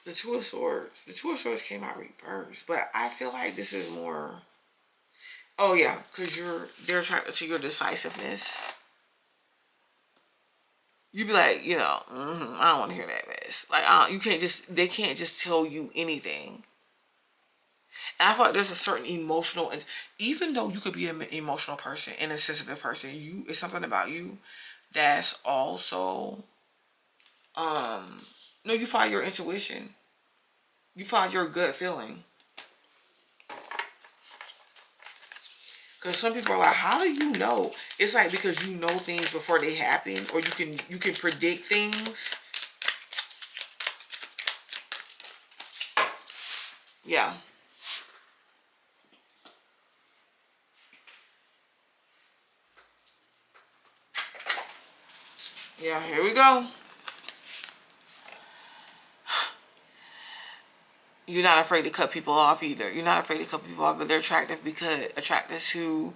The Two of Swords. The Two of Swords came out reversed, but I feel like this is more. Oh yeah, because they're attracted to your decisiveness. You be like, I don't want to hear that mess. Like, they can't just tell you anything. And I feel like there's a certain emotional, and even though you could be an emotional person and a sensitive person, it's something about you that's also, no, you follow your intuition. You follow your gut feeling. Because some people are like, how do you know? It's like because you know things before they happen, or you can predict things. Yeah. Yeah, here we go. You're not afraid to cut people off either. You're not afraid to cut people off, but they're attracted to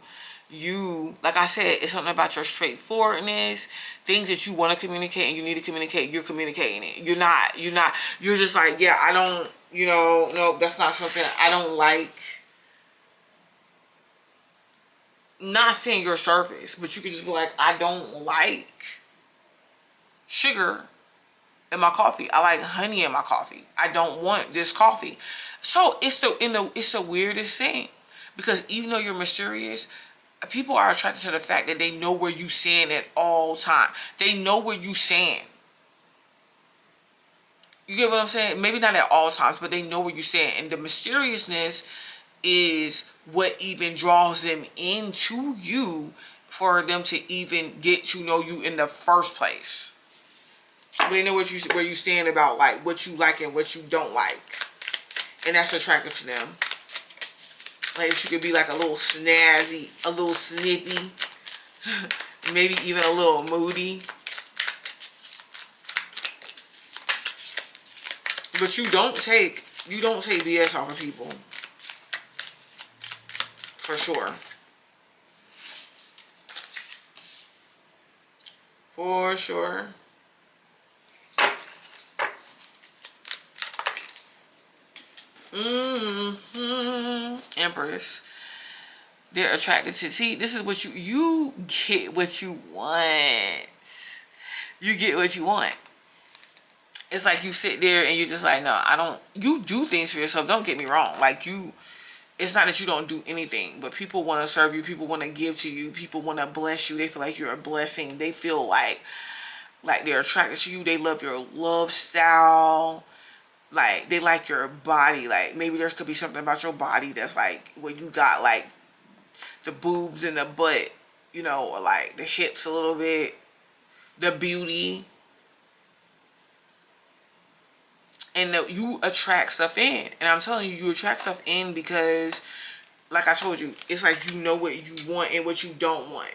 you. Like I said, it's something about your straightforwardness, things that you want to communicate and you need to communicate. You're communicating it. You're just like, yeah, I don't, no, that's not something I don't like. Not saying your surface, but you could just be like, I don't like sugar in my coffee. I like honey in my coffee. I don't want this coffee. So it's the weirdest thing, because even though you're mysterious, people are attracted to the fact that they know where you stand at all time. They know where you stand. You get what I'm saying? Maybe not at all times, but they know where you stand. And the mysteriousness is what even draws them into you, for them to even get to know you in the first place. They know where you stand about like what you like and what you don't like, and that's attractive to them. Like, she could be like a little snazzy, a little snippy, maybe even a little moody, but you don't take BS off of people, for sure. For sure. Empress. They're attracted to, see, this is what you get what you want. You get what you want. It's like you sit there and you're just like, no, I don't, you do things for yourself. Don't get me wrong. Like it's not that you don't do anything, but people want to serve you. People want to give to you. People want to bless you. They feel like you're a blessing. They feel like they're attracted to you. They love your love style. Like, they like your body. Like, maybe there could be something about your body that's like, where you got like the boobs and the butt, you know, or like the hips a little bit, the beauty. And you attract stuff in. And I'm telling you, you attract stuff in because, like I told you, it's like you know what you want and what you don't want.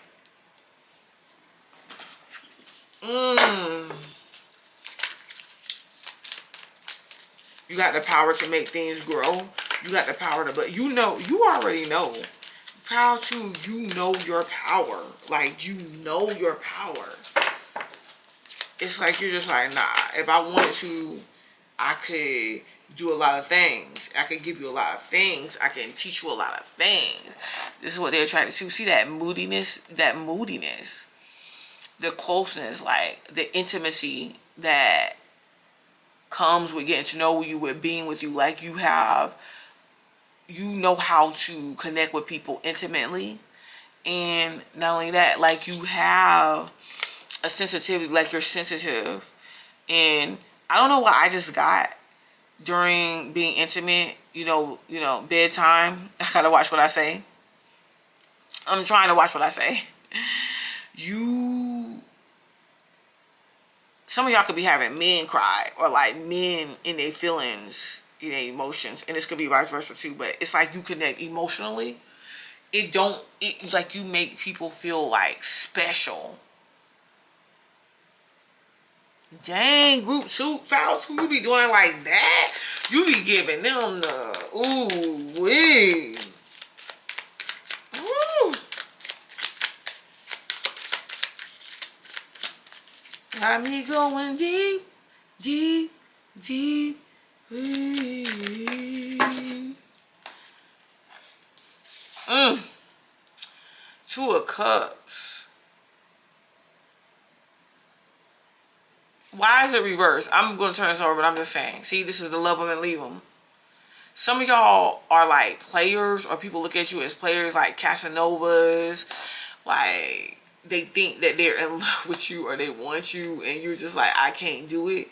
You got the power to make things grow. You got the power to, but you know, you already know. How to, you know your power. Like, you know your power. It's like you're just like, nah, if I wanted to, I could do a lot of things. I can give you a lot of things. I can teach you a lot of things. This is what they're attracted to. See that moodiness? That moodiness. The closeness, like the intimacy that comes with getting to know you, with being with you. Like you know how to connect with people intimately. And not only that, like you have a sensitivity, like you're sensitive. And I don't know what I just got during being intimate, you know, bedtime. I gotta watch what I say. I'm trying to watch what I say. Some of y'all could be having men cry, or like men in their feelings, in their emotions, and this could be vice versa too, but it's like you connect emotionally. It like you make people feel like special. Dang, group 2, pal 2, you be doing it like that? You be giving them the, ooh, wee. Woo. Got me going deep, deep, deep. Two of Cups. Why is it reversed? I'm going to turn this over, but I'm just saying. See, this is the love them and leave them. Some of y'all are like players, or people look at you as players, like Casanovas. Like, they think that they're in love with you or they want you, and you're just like, I can't do it.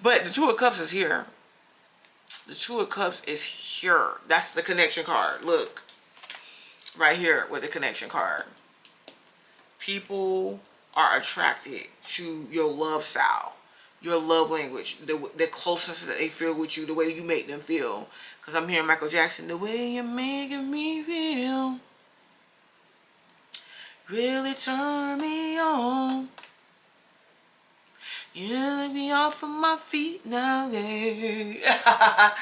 But the Two of Cups is here. The Two of Cups is here. That's the connection card. Look. Right here with the connection card. People are attracted to your love style, your love language, the closeness that they feel with you, the way you make them feel. Because I'm hearing Michael Jackson, the way you're making me feel really turn me on. You took me off of my feet now, yeah.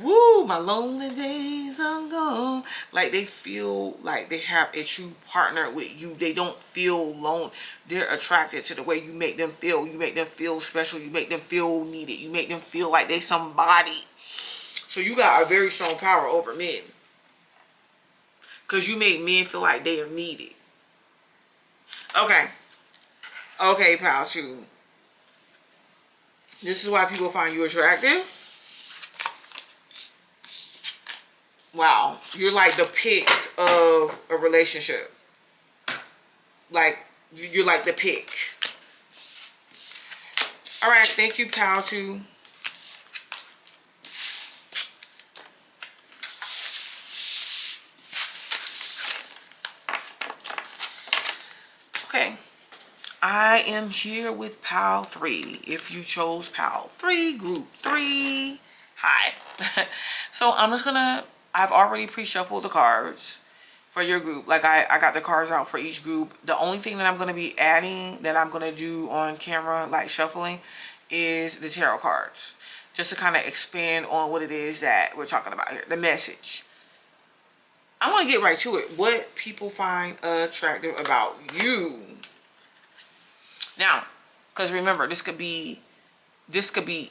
Woo, my lonely days are gone. Like, they feel like they have a true partner with you. They don't feel alone. They're attracted to the way you make them feel. You make them feel special. You make them feel needed. You make them feel like they somebody. So you got a very strong power over men. Because you make men feel like they are needed. Okay. Okay, pal 2. This is why people find you attractive. Wow. You're like the pick of a relationship. Like, you're like the pick. Alright, thank you, pal 2. Okay. I am here with pal 3. If you chose pal 3, group 3, hi. So I'm just gonna, I've already pre-shuffled the cards for your group. Like, I got the cards out for each group. The only thing that I'm gonna be adding, that I'm gonna do on camera, like shuffling, is the tarot cards. Just to kind of expand on what it is that we're talking about here, the message. I'm gonna get right to it. What people find attractive about you. Now, because remember, this could be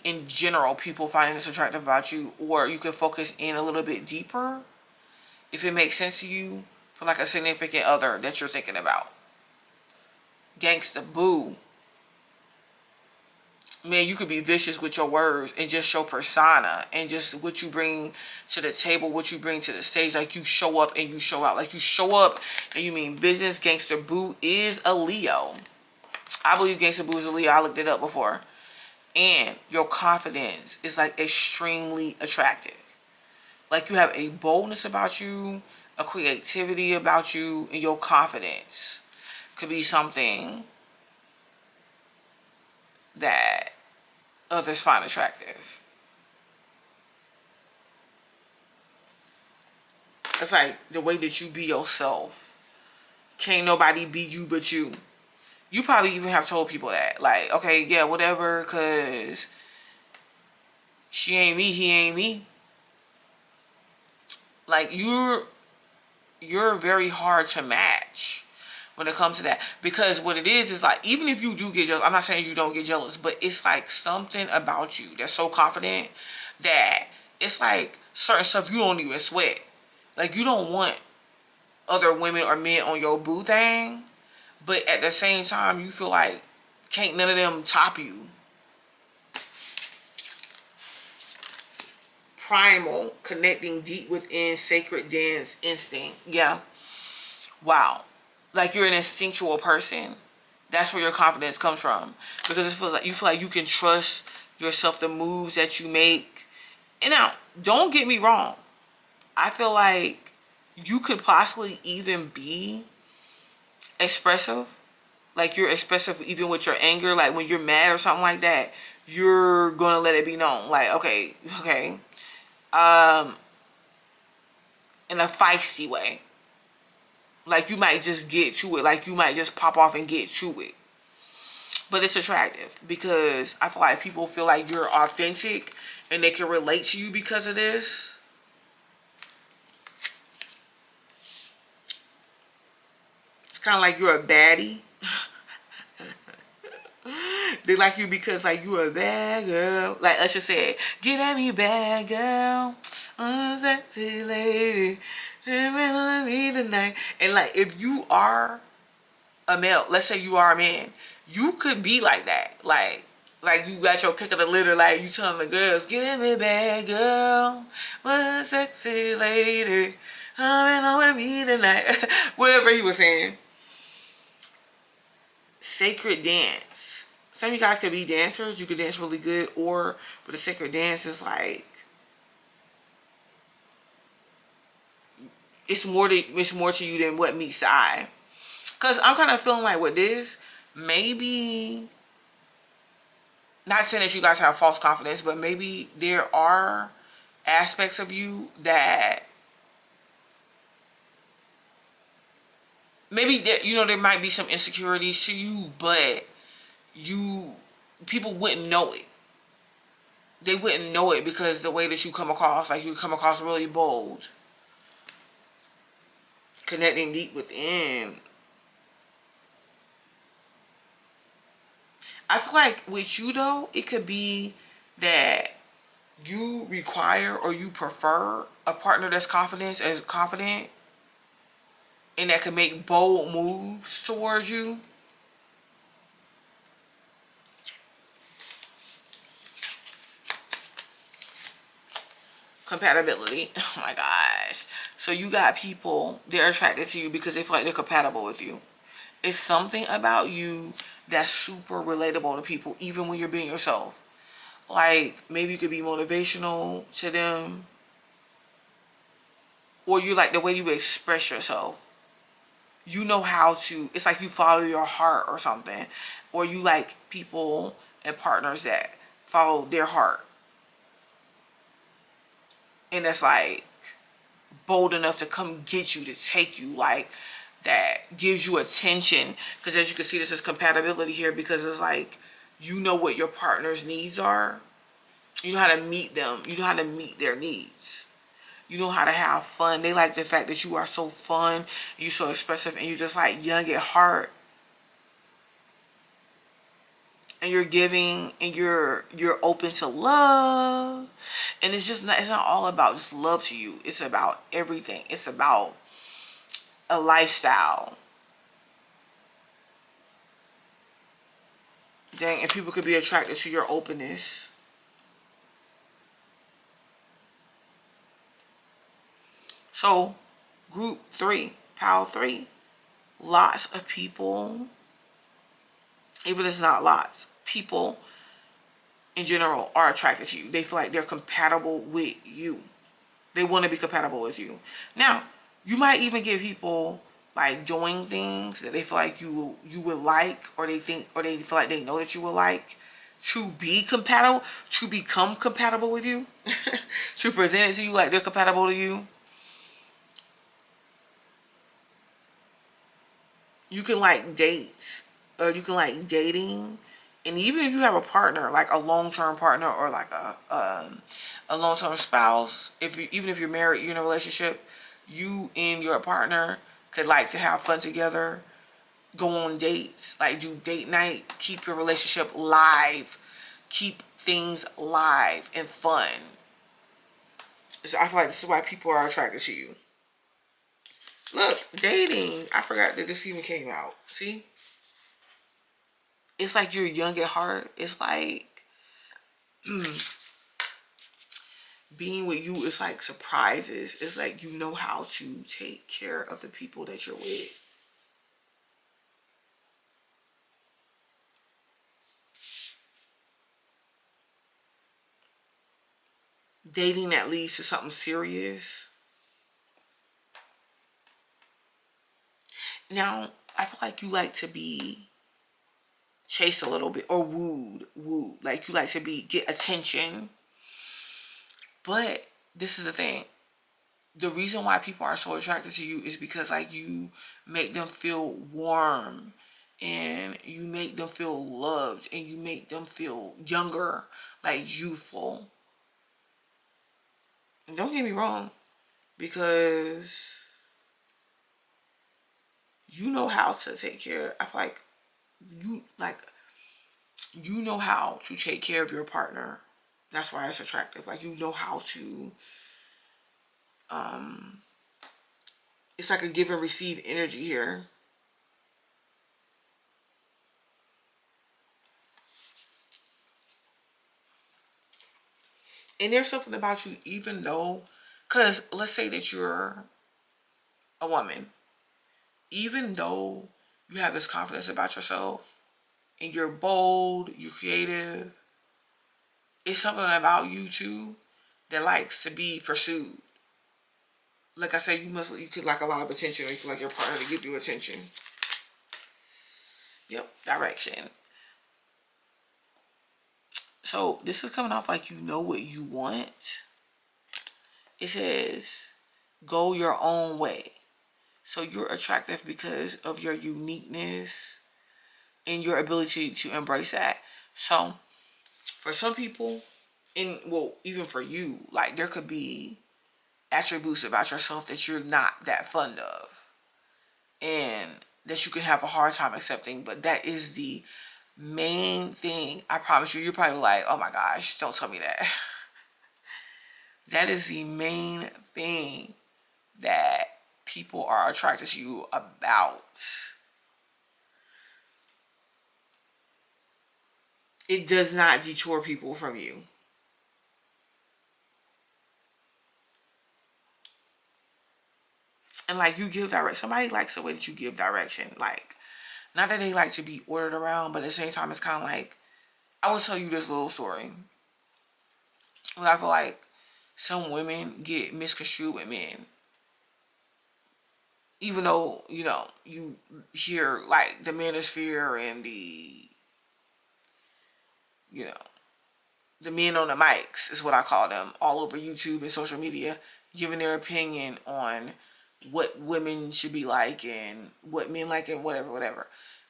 in general people finding this attractive about you, or you can focus in a little bit deeper if it makes sense to you, for like a significant other that you're thinking about. Gangsta boo. Man, you could be vicious with your words and just show persona and just what you bring to the table, what you bring to the stage. Like you show up and you show out. Like you show up and you mean business. Gangster boo is a Leo. I believe Gangsta boo is a Leo. I looked it up before. And your confidence is like extremely attractive. Like you have a boldness about you, a creativity about you, and your confidence could be something that others find attractive. It's like the way that you be yourself. Can't nobody be you but you. You probably even have told people that. Like, okay, yeah, whatever, because she ain't me, he ain't me. Like, you're very hard to match when it comes to that. Because what it is like, even if you do get jealous, I'm not saying you don't get jealous, but it's like something about you that's so confident that it's like certain stuff you don't even sweat. Like, you don't want other women or men on your boo thing, but at the same time, you feel like can't none of them top you. Primal, connecting deep within, sacred dance instinct. Yeah. Wow. Like you're an instinctual person. That's where your confidence comes from. Because you feel like you can trust yourself, the moves that you make. And now, don't get me wrong. I feel like you could possibly even be expressive. Like you're expressive even with your anger. Like when you're mad or something like that, you're gonna let it be known. Like, okay. In a feisty way. Like you might just get to it. Like you might just pop off and get to it. But it's attractive because I feel like people feel like you're authentic and they can relate to you because of this. It's kind of like you're a baddie. They like you because like you're a bad girl. Like Usher said, get at me bad girl. I'm a sexy lady. Remember me tonight. And like if you are a male, let's say you are a man, you could be like that. Like you got your pick of the litter, like you telling the girls, get at me bad girl. What a sexy lady. I'm in with me tonight. Whatever he was saying. Sacred dance. Some of you guys could be dancers. You could dance really good. Or, but a sacred dance is like, it's more to you than what meets the eye. Because I'm kind of feeling like with this, maybe, not saying that you guys have false confidence, but maybe there are aspects of you that, maybe, there might be some insecurities to you, but people wouldn't know it. They wouldn't know it because the way that you come across, like you come across really bold. Connecting deep within. I feel like with you though, it could be that you require or you prefer a partner that's confident and that can make bold moves towards you. Compatibility. Oh my gosh. So you got people, they're attracted to you because they feel like they're compatible with you. It's something about you that's super relatable to people, even when you're being yourself. Like, maybe you could be motivational to them. Or you like the way you express yourself. You know how to, it's like you follow your heart or something. Or you like people and partners that follow their heart. And that's like bold enough to come get you, to take you, like that gives you attention. Because as you can see, this is compatibility here because it's like you know what your partner's needs are. You know how to meet them. You know how to meet their needs. You know how to have fun. They like the fact that you are so fun, you're so expressive, and you're just like young at heart. and you're giving, and you're open to love, and it's not all about just love to you. It's about everything. It's about a lifestyle. Dang, and people could be attracted to your openness. So, group 3, pile 3, lots of people, even if it's not lots, people in general are attracted to you. They feel like they're compatible with you. They want to be compatible with you. Now, you might even get people like doing things that they feel like you would like, or they feel like they know that you would like, to be compatible, to become compatible with you, to present it to you like they're compatible to you. You can like dates, or you can like dating, and even if you have a partner, like a long-term partner, or like a long-term spouse, even if you're married, you're in a relationship, you and your partner could like to have fun together, go on dates, like do date night, keep your relationship live, keep things live and fun. So I feel like this is why people are attracted to you. Look, dating. I forgot that this even came out. See? It's like you're young at heart. It's like being with you is like surprises. It's like you know how to take care of the people that you're with. Dating that leads to something serious. Now, I feel like you like to be chased a little bit, or wooed. Like you like to get attention. But this is the thing. The reason why people are so attracted to you is because like you make them feel warm, and you make them feel loved, and you make them feel younger, like youthful. And don't get me wrong, because you know how to take care. I feel like you know how to take care of your partner. That's why it's attractive. Like you know how to it's like a give and receive energy here. And there's something about you, even though, because let's say that you're a woman, even though you have this confidence about yourself, and you're bold, you're creative, it's something about you too that likes to be pursued. Like I said, you could like a lot of attention, or you could like your partner to give you attention. Yep, direction. So this is coming off like you know what you want. It says, go your own way. So you're attractive because of your uniqueness and your ability to embrace that. So for some people, and well, even for you, like there could be attributes about yourself that you're not that fond of, and that you can have a hard time accepting. But that is the main thing. I promise you, you're probably like, oh my gosh, don't tell me that. That is the main thing that people are attracted to you about. It does not detour people from you. And like you give direction. Somebody likes the way that you give direction. Like, not that they like to be ordered around, but at the same time, it's kind of like, I will tell you this little story. Where I feel like some women get misconstrued with men. Even though, you hear like the manosphere and you know, the men on the mics is what I call them, all over YouTube and social media, giving their opinion on what women should be like and what men like and whatever.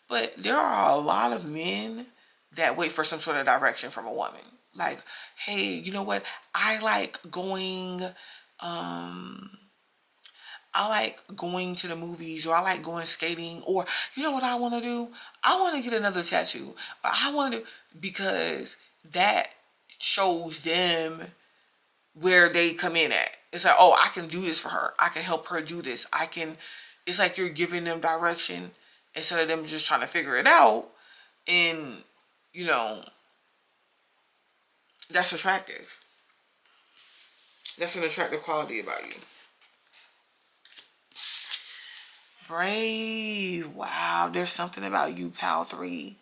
But there are a lot of men that wait for some sort of direction from a woman. Like, hey, you know what? I like going, I like going to the movies, or I like going skating, or you know what I want to do? I want to get another tattoo. Or I want to, because that shows them where they come in at. It's like, oh, I can do this for her. I can help her do this. I can, it's like you're giving them direction instead of them just trying to figure it out. And, you know, that's attractive. That's an attractive quality about you. Brave. Wow, there's something about you, pal 3.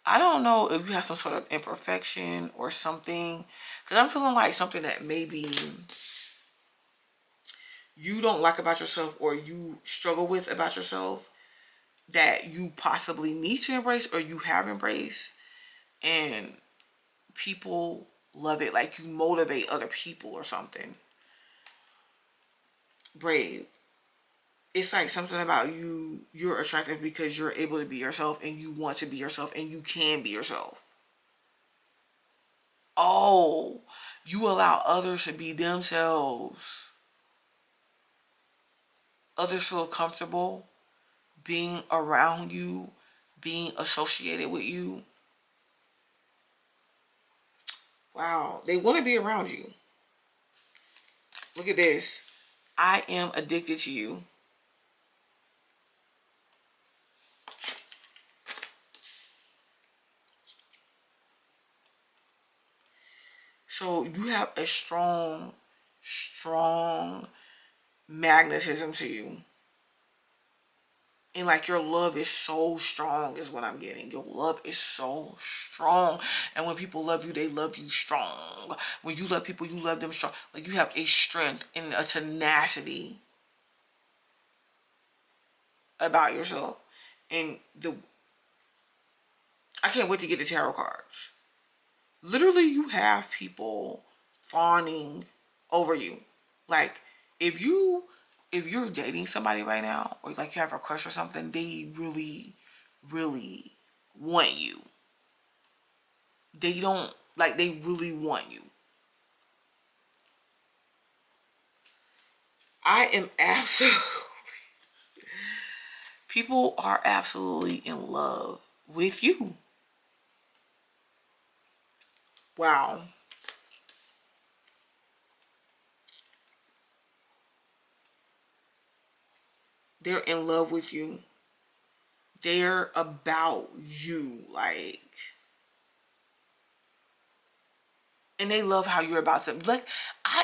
I don't know if you have some sort of imperfection or something. Because I'm feeling like something that maybe you don't like about yourself, or you struggle with about yourself, that you possibly need to embrace, or you have embraced. And people love it. Like you motivate other people or something. Brave. It's like something about you, you're attractive because you're able to be yourself, and you want to be yourself, and you can be yourself. Oh, you allow others to be themselves. Others feel comfortable being around you, being associated with you. Wow, they want to be around you. Look at this. I am addicted to you. So you have a strong, strong magnetism to you. And like your love is so strong is what I'm getting. Your love is so strong. And when people love you, they love you strong. When you love people, you love them strong. Like you have a strength and a tenacity about yourself. And I can't wait to get the tarot cards. Literally, you have people fawning over you. Like if you're dating somebody right now, or like you have a crush or something, they really, really want you. They don't, like, they really want you. I am absolutely, people are absolutely in love with you. Wow. They're in love with you. They're about you. Like, and they love how you're about them. Like,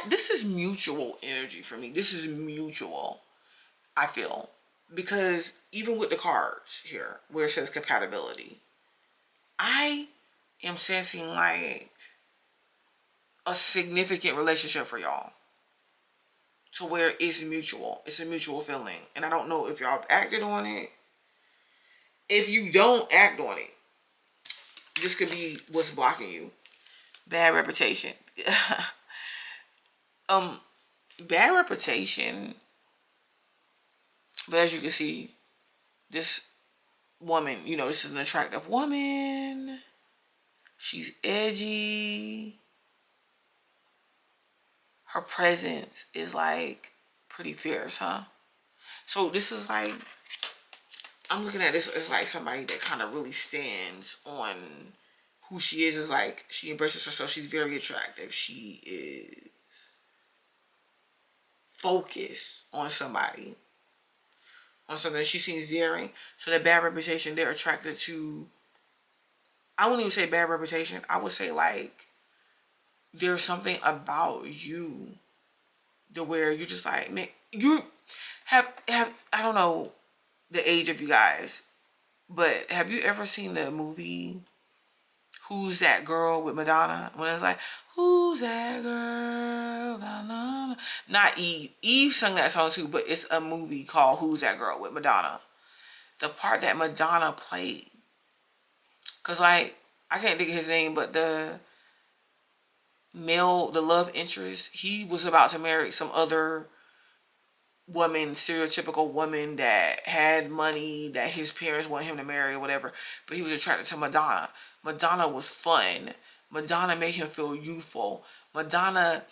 this is mutual energy for me. This is mutual, I feel. Because even with the cards here, where it says compatibility, I am sensing like a significant relationship for y'all. To where it's mutual. It's a mutual feeling. And I don't know if y'all have acted on it. If you don't act on it, this could be what's blocking you. Bad reputation. Bad reputation. But as you can see, this woman, you know, this is an attractive woman. She's edgy. Her presence is like pretty fierce, huh? So this is like, I'm looking at this as like somebody that kind of really stands on who she is. Is like, she embraces herself. She's very attractive. She is focused on somebody. On something she seems daring. So that bad reputation, they're attracted to, I wouldn't even say bad reputation. I would say like, there's something about you to where you're just like, man, you have, I don't know the age of you guys, but have you ever seen the movie Who's That Girl with Madonna? When it's like, who's that girl? Not Eve. Eve sung that song too, but it's a movie called Who's That Girl with Madonna. The part that Madonna played. Because like, I can't think of his name, but the love interest, he was about to marry some other woman, stereotypical woman that had money that his parents wanted him to marry or whatever, but he was attracted to Madonna. Madonna was fun. Madonna made him feel youthful. Madonna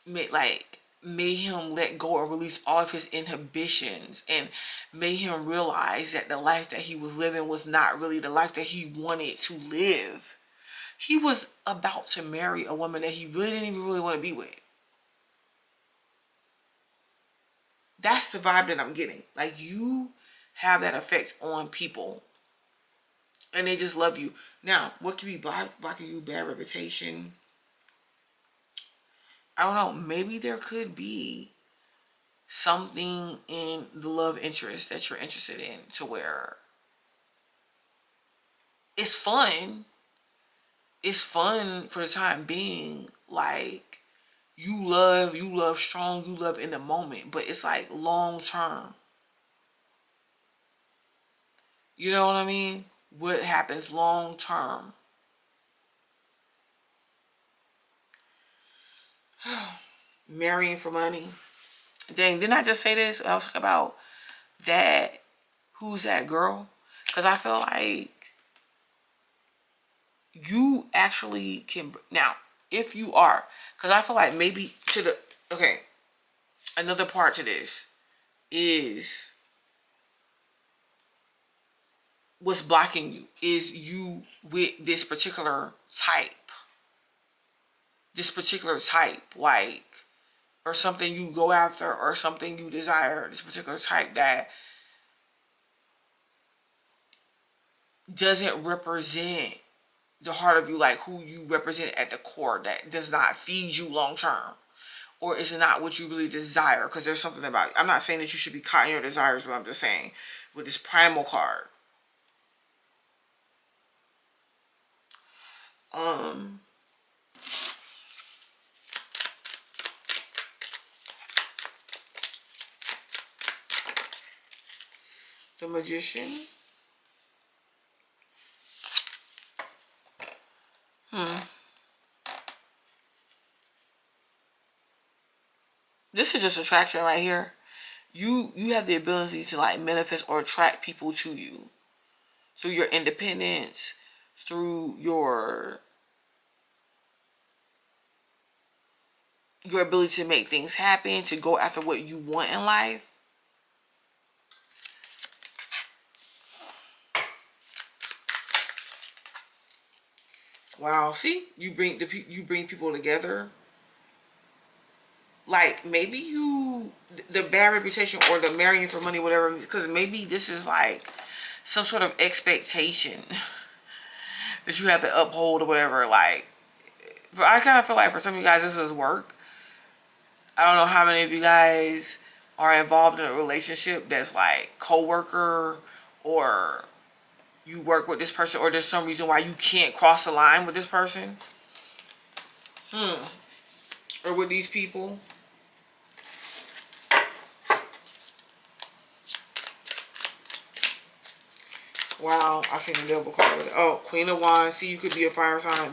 made, like, made him let go and release all of his inhibitions, and made him realize that the life that he was living was not really the life that he wanted to live. He was about to marry a woman that he really didn't even really want to be with. That's the vibe that I'm getting. Like, you have that effect on people, and they just love you. Now, what can be blocking you? Bad reputation. I don't know. Maybe there could be something in the love interest that you're interested in, to where it's fun. It's fun for the time being. Like, you love strong, you love in the moment, but it's like long term. You know what I mean? What happens long term? Marrying for money. Dang, didn't I just say this? I was talking about that. Who's that girl? Because I feel like you actually can. Now, if you are, because I feel like maybe to the, okay, another part to this is, what's blocking you is you with this particular type. This particular type, like, or something you go after, or something you desire, this particular type that doesn't represent the heart of you, like who you represent at the core, that does not feed you long term, or is not what you really desire. Because there's something about, I'm not saying that you should be caught in your desires, but I'm just saying with this primal card, the Magician. This is just attraction right here. You have the ability to like manifest or attract people to you through your independence, through your ability to make things happen, to go after what you want in life. Wow, see, you bring people together. Like, maybe the bad reputation or the marrying for money, whatever, because maybe this is like some sort of expectation that you have to uphold or whatever. Like, I kind of feel like for some of you guys, this is work. I don't know how many of you guys are involved in a relationship that's like co-worker, or you work with this person, or there's some reason why you can't cross the line with this person. Or with these people. Wow, I seen the devil card. Oh, Queen of Wands. See, you could be a fire sign.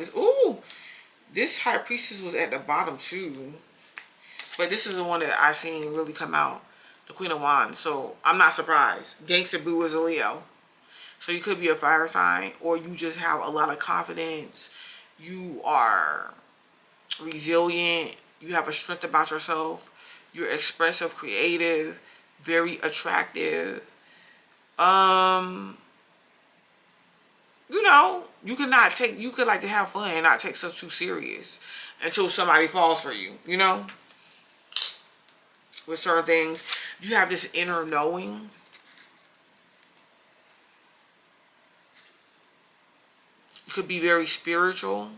This High Priestess was at the bottom too. But this is the one that I seen really come out. The Queen of Wands. So, I'm not surprised. Gangsta Boo is a Leo. So, you could be a fire sign, or you just have a lot of confidence. You are resilient. You have a strength about yourself. You're expressive, creative, very attractive. You know, you could like to have fun and not take stuff too serious until somebody falls for you, you know? With certain things, you have this inner knowing. You could be very spiritual.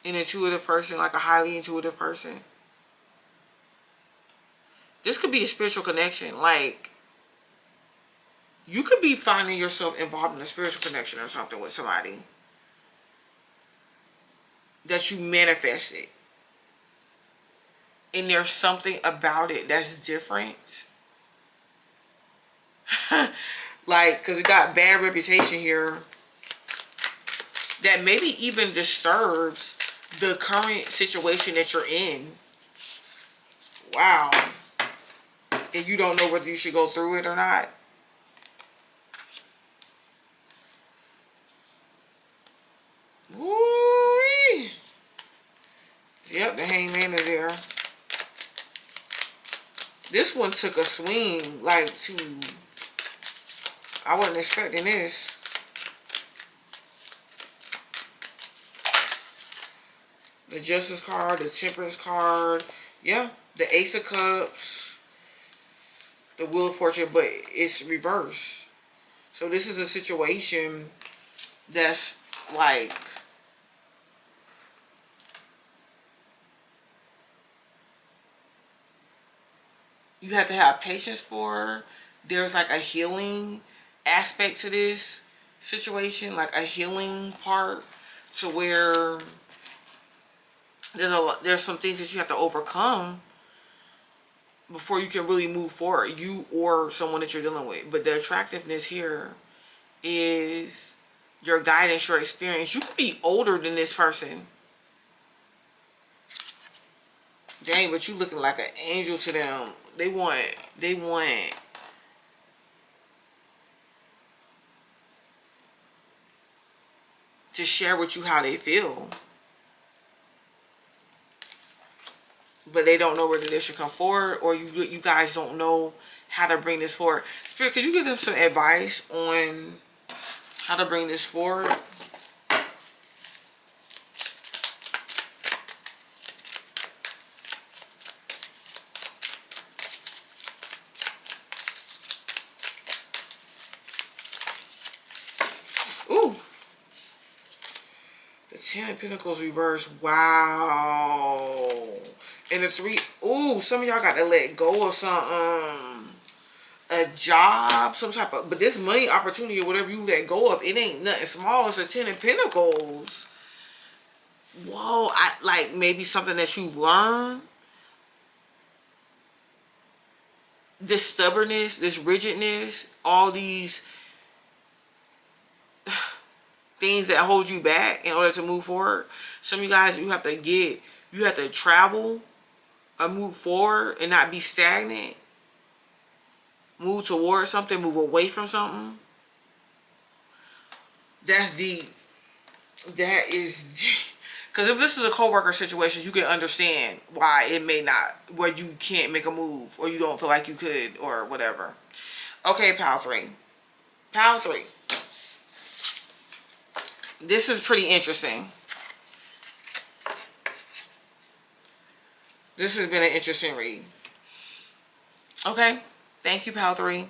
An intuitive person, like a highly intuitive person. This could be a spiritual connection. Like, you could be finding yourself involved in a spiritual connection or something with somebody that you manifested. And there's something about it that's different. Like, because it got bad reputation here. That maybe even disturbs the current situation that you're in. Wow. And you don't know whether you should go through it or not. Woo-wee. Yep, the hangman is there. This one took a swing, like, to... I wasn't expecting this. The Justice card, the Temperance card. Yeah, the Ace of Cups. The Wheel of Fortune, but it's reversed. So this is a situation that's like... you have to have patience for. There's like a healing aspect to this situation, like a healing part, to where there's some things that you have to overcome before you can really move forward, you or someone that you're dealing with. But the attractiveness here is your guidance, your experience. You could be older than this person. Dang, but you looking like an angel to them. They want to share with you how they feel. But they don't know whether this should come forward, or you guys don't know how to bring this forward. Spirit, could you give them some advice on how to bring this forward? Ooh. The 10 of Pentacles reversed. Wow. And the 3. Ooh, some of y'all got to let go of some, a job, some type of, but this money opportunity or whatever you let go of, it ain't nothing small. It's a 10 of Pentacles. Whoa, like maybe something that you learn. This stubbornness, this rigidness, all these things that hold you back in order to move forward. Some of you guys, you have to travel or move forward and not be stagnant. Move towards something, move away from something. That's deep. That is deep. Because if this is a co-worker situation, you can understand why it may not, where you can't make a move, or you don't feel like you could, or whatever. Okay, pile 3. Pile 3. This is pretty interesting. This has been an interesting read. Okay. Thank you, pile 3.